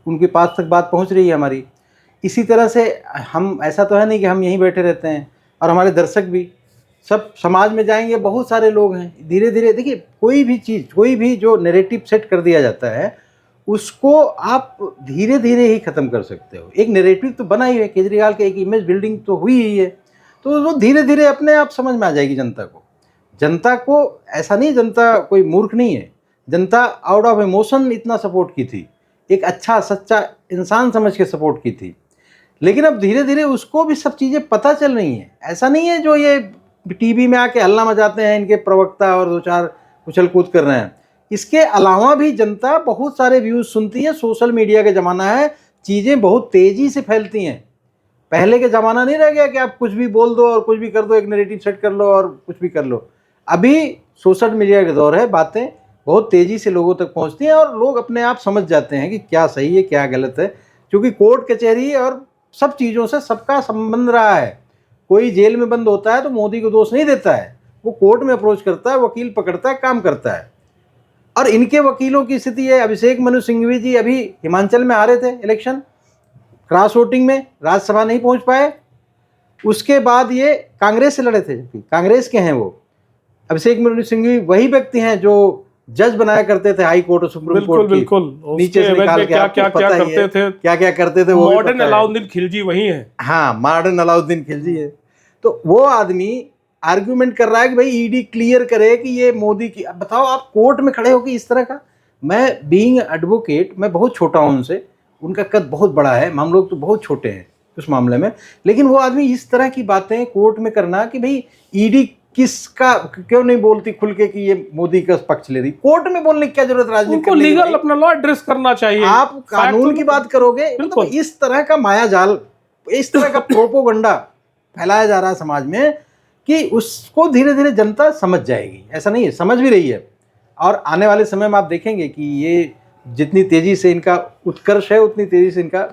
उनके पास तक बात पहुंच रही है हमारी। इसी तरह से हम, ऐसा तो है नहीं कि हम यहीं बैठे रहते हैं, और हमारे दर्शक भी सब समाज में जाएंगे, बहुत सारे लोग हैं। धीरे धीरे देखिए, कोई भी चीज़, कोई भी जो नैरेटिव सेट कर दिया जाता है उसको आप धीरे धीरे ही ख़त्म कर सकते हो। एक नैरेटिव तो बना ही है, केजरीवाल के एक इमेज बिल्डिंग तो हुई ही है, तो वो धीरे धीरे अपने आप समझ में आ जाएगी जनता को। जनता को ऐसा नहीं, जनता कोई मूर्ख नहीं है, जनता आउट ऑफ इमोशन इतना सपोर्ट की थी, एक अच्छा सच्चा इंसान समझ के सपोर्ट की थी। लेकिन अब धीरे धीरे उसको भी सब चीज़ें पता चल रही हैं। ऐसा नहीं है जो ये टीवी में आके हल्ला मचाते हैं इनके प्रवक्ता और दो चार उछल कूद कर रहे हैं, इसके अलावा भी जनता बहुत सारे व्यूज़ सुनती है। सोशल मीडिया का ज़माना है, चीज़ें बहुत तेज़ी से फैलती हैं। पहले के ज़माना नहीं रह गया कि आप कुछ भी बोल दो और कुछ भी कर दो, एक नैरेटिव सेट कर लो और कुछ भी कर लो। अभी सोशल मीडिया का दौर है, बातें बहुत तेज़ी से लोगों तक पहुंचती हैं और लोग अपने आप समझ जाते हैं कि क्या सही है क्या गलत है, क्योंकि कोर्ट कचहरी और सब चीज़ों से सबका संबंध रहा है। कोई जेल में बंद होता है तो मोदी को दोष नहीं देता है, वो कोर्ट में अप्रोच करता है, वकील पकड़ता है, काम करता है। और इनके वकीलों की स्थिति है, अभिषेक मनु सिंघवी जी अभी हिमाचल में हारे थे इलेक्शन, क्रॉस वोटिंग में राज्यसभा नहीं पहुंच पाए। उसके बाद ये कांग्रेस से लड़े थे, कांग्रेस के हैं वो। अभिषेक मनु सिंघवी वही व्यक्ति हैं जो जज बनाया करते थे हाई कोर्ट और सुप्रीम कोर्ट की। बिल्कुल, नीचे से निकाल के क्या क्या क्या करते थे, क्या करते थे, वो मॉडर्न अलाउद्दीन खिलजी वही है। हाँ, मॉडर्न अलाउद्दीन खिलजी है। तो वो आदमी आर्ग्यूमेंट कर रहा है कि भाई ईडी क्लियर करे कि ये मोदी की। अब बताओ, आप कोर्ट में खड़े हो कि इस तरह का। मैं बीइंग एडवोकेट, मैं बहुत छोटा हूं उनसे, उनका कद बहुत बड़ा है, हम लोग तो बहुत छोटे हैं उस मामले में। लेकिन वो आदमी इस तरह की बातें कोर्ट में करना कि भाई ईडी किसका क्यों नहीं बोलती खुल के कि ये मोदी का पक्ष ले रही। कोर्ट में बोलने की क्या जरूरत, राजनीति उनको लीगल अपना लॉ एड्रेस करना चाहिए। आप कानून की बात करोगे, तो इस तरह का माया जाल, इस तरह का प्रोपोगंडा फैलाया जा रहा है समाज में कि उसको धीरे धीरे जनता समझ जाएगी। ऐसा नहीं है, समझ भी रही है। और आने वाले समय में आप देखेंगे कि ये जितनी तेजी से इनका उत्कर्ष है उतनी तेजी से इनका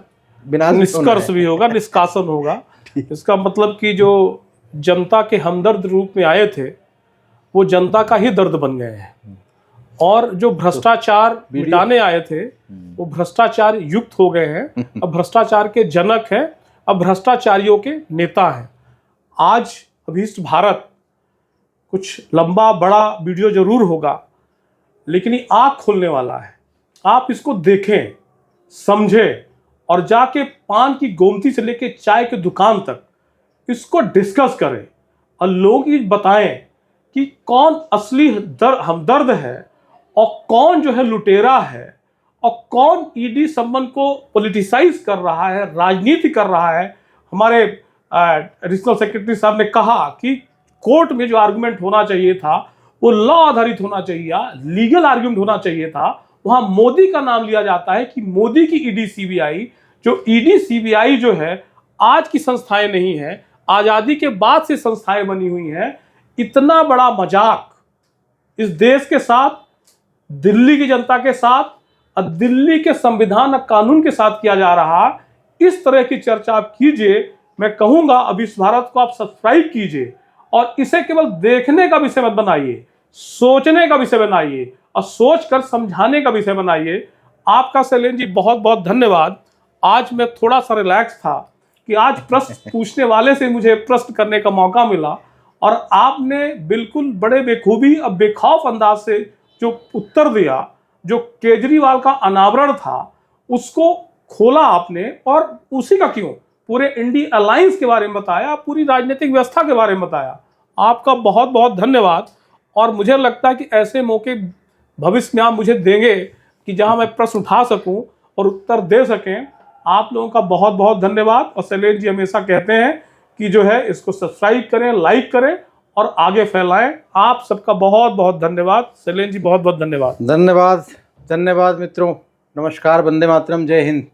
विनाश, निष्कर्ष भी होगा, निष्कासन होगा। इसका मतलब कि जो जनता के हमदर्द रूप में आए थे वो जनता का ही दर्द बन गए हैं, और जो भ्रष्टाचार मिटाने आए थे वो भ्रष्टाचार युक्त हो गए हैं। अब भ्रष्टाचार के जनक हैं, अब भ्रष्टाचारियों के नेता हैं। आज अभीष्ट भारत कुछ लंबा बड़ा वीडियो जरूर होगा, लेकिन ये आँख खोलने वाला है। आप इसको देखें, समझें, और जाके पान की गोमती से लेके चाय की दुकान तक इसको डिस्कस करें, और लोग ये बताएं कि कौन असली हमदर्द है और कौन जो है लुटेरा है, और कौन ईडी संबंध को पॉलिटिसाइज कर रहा है, राजनीति कर रहा है। हमारे एडिशनल सेक्रेटरी साहब ने कहा कि कोर्ट में जो आर्गुमेंट होना चाहिए था वो लॉ आधारित होना चाहिए, लीगल आर्गुमेंट होना चाहिए था। वहां मोदी का नाम लिया जाता है कि मोदी की ईडी सीबीआई, जो ईडी सीबीआई जो है आज की संस्थाएं नहीं है, आजादी के बाद से संस्थाएं बनी हुई हैं। इतना बड़ा मजाक इस देश के साथ, दिल्ली की जनता के साथ और दिल्ली के संविधान और कानून के साथ किया जा रहा। इस तरह की चर्चा आप कीजिए। मैं कहूंगा अभी इस भारत को आप सब्सक्राइब कीजिए, और इसे केवल देखने का विषय मत बनाइए, सोचने का विषय बनाइए, और सोच कर समझाने का विषय बनाइए। आपका शैलेंद्र जी बहुत बहुत धन्यवाद। आज मैं थोड़ा सा रिलैक्स था कि आज प्रश्न पूछने वाले से मुझे प्रश्न करने का मौका मिला, और आपने बिल्कुल बड़े बेखूबी और बेखौफ अंदाज से जो उत्तर दिया, जो केजरीवाल का अनावरण था उसको खोला आपने, और उसी का क्यों पूरे इंडिया अलायंस के बारे में बताया, पूरी राजनीतिक व्यवस्था के बारे में बताया। आपका बहुत बहुत धन्यवाद। और मुझे लगता है कि ऐसे मौके भविष्य में आप मुझे देंगे कि जहां मैं प्रश्न उठा सकूं और उत्तर दे सकें। आप लोगों का बहुत बहुत धन्यवाद। और शैलेंद्र जी हमेशा कहते हैं कि जो है इसको सब्सक्राइब करें, लाइक करें और आगे फैलाएं। आप सबका बहुत बहुत धन्यवाद। शैलेंद्र जी बहुत बहुत धन्यवाद। धन्यवाद मित्रों। नमस्कार, वंदे मातरम, जय हिंद।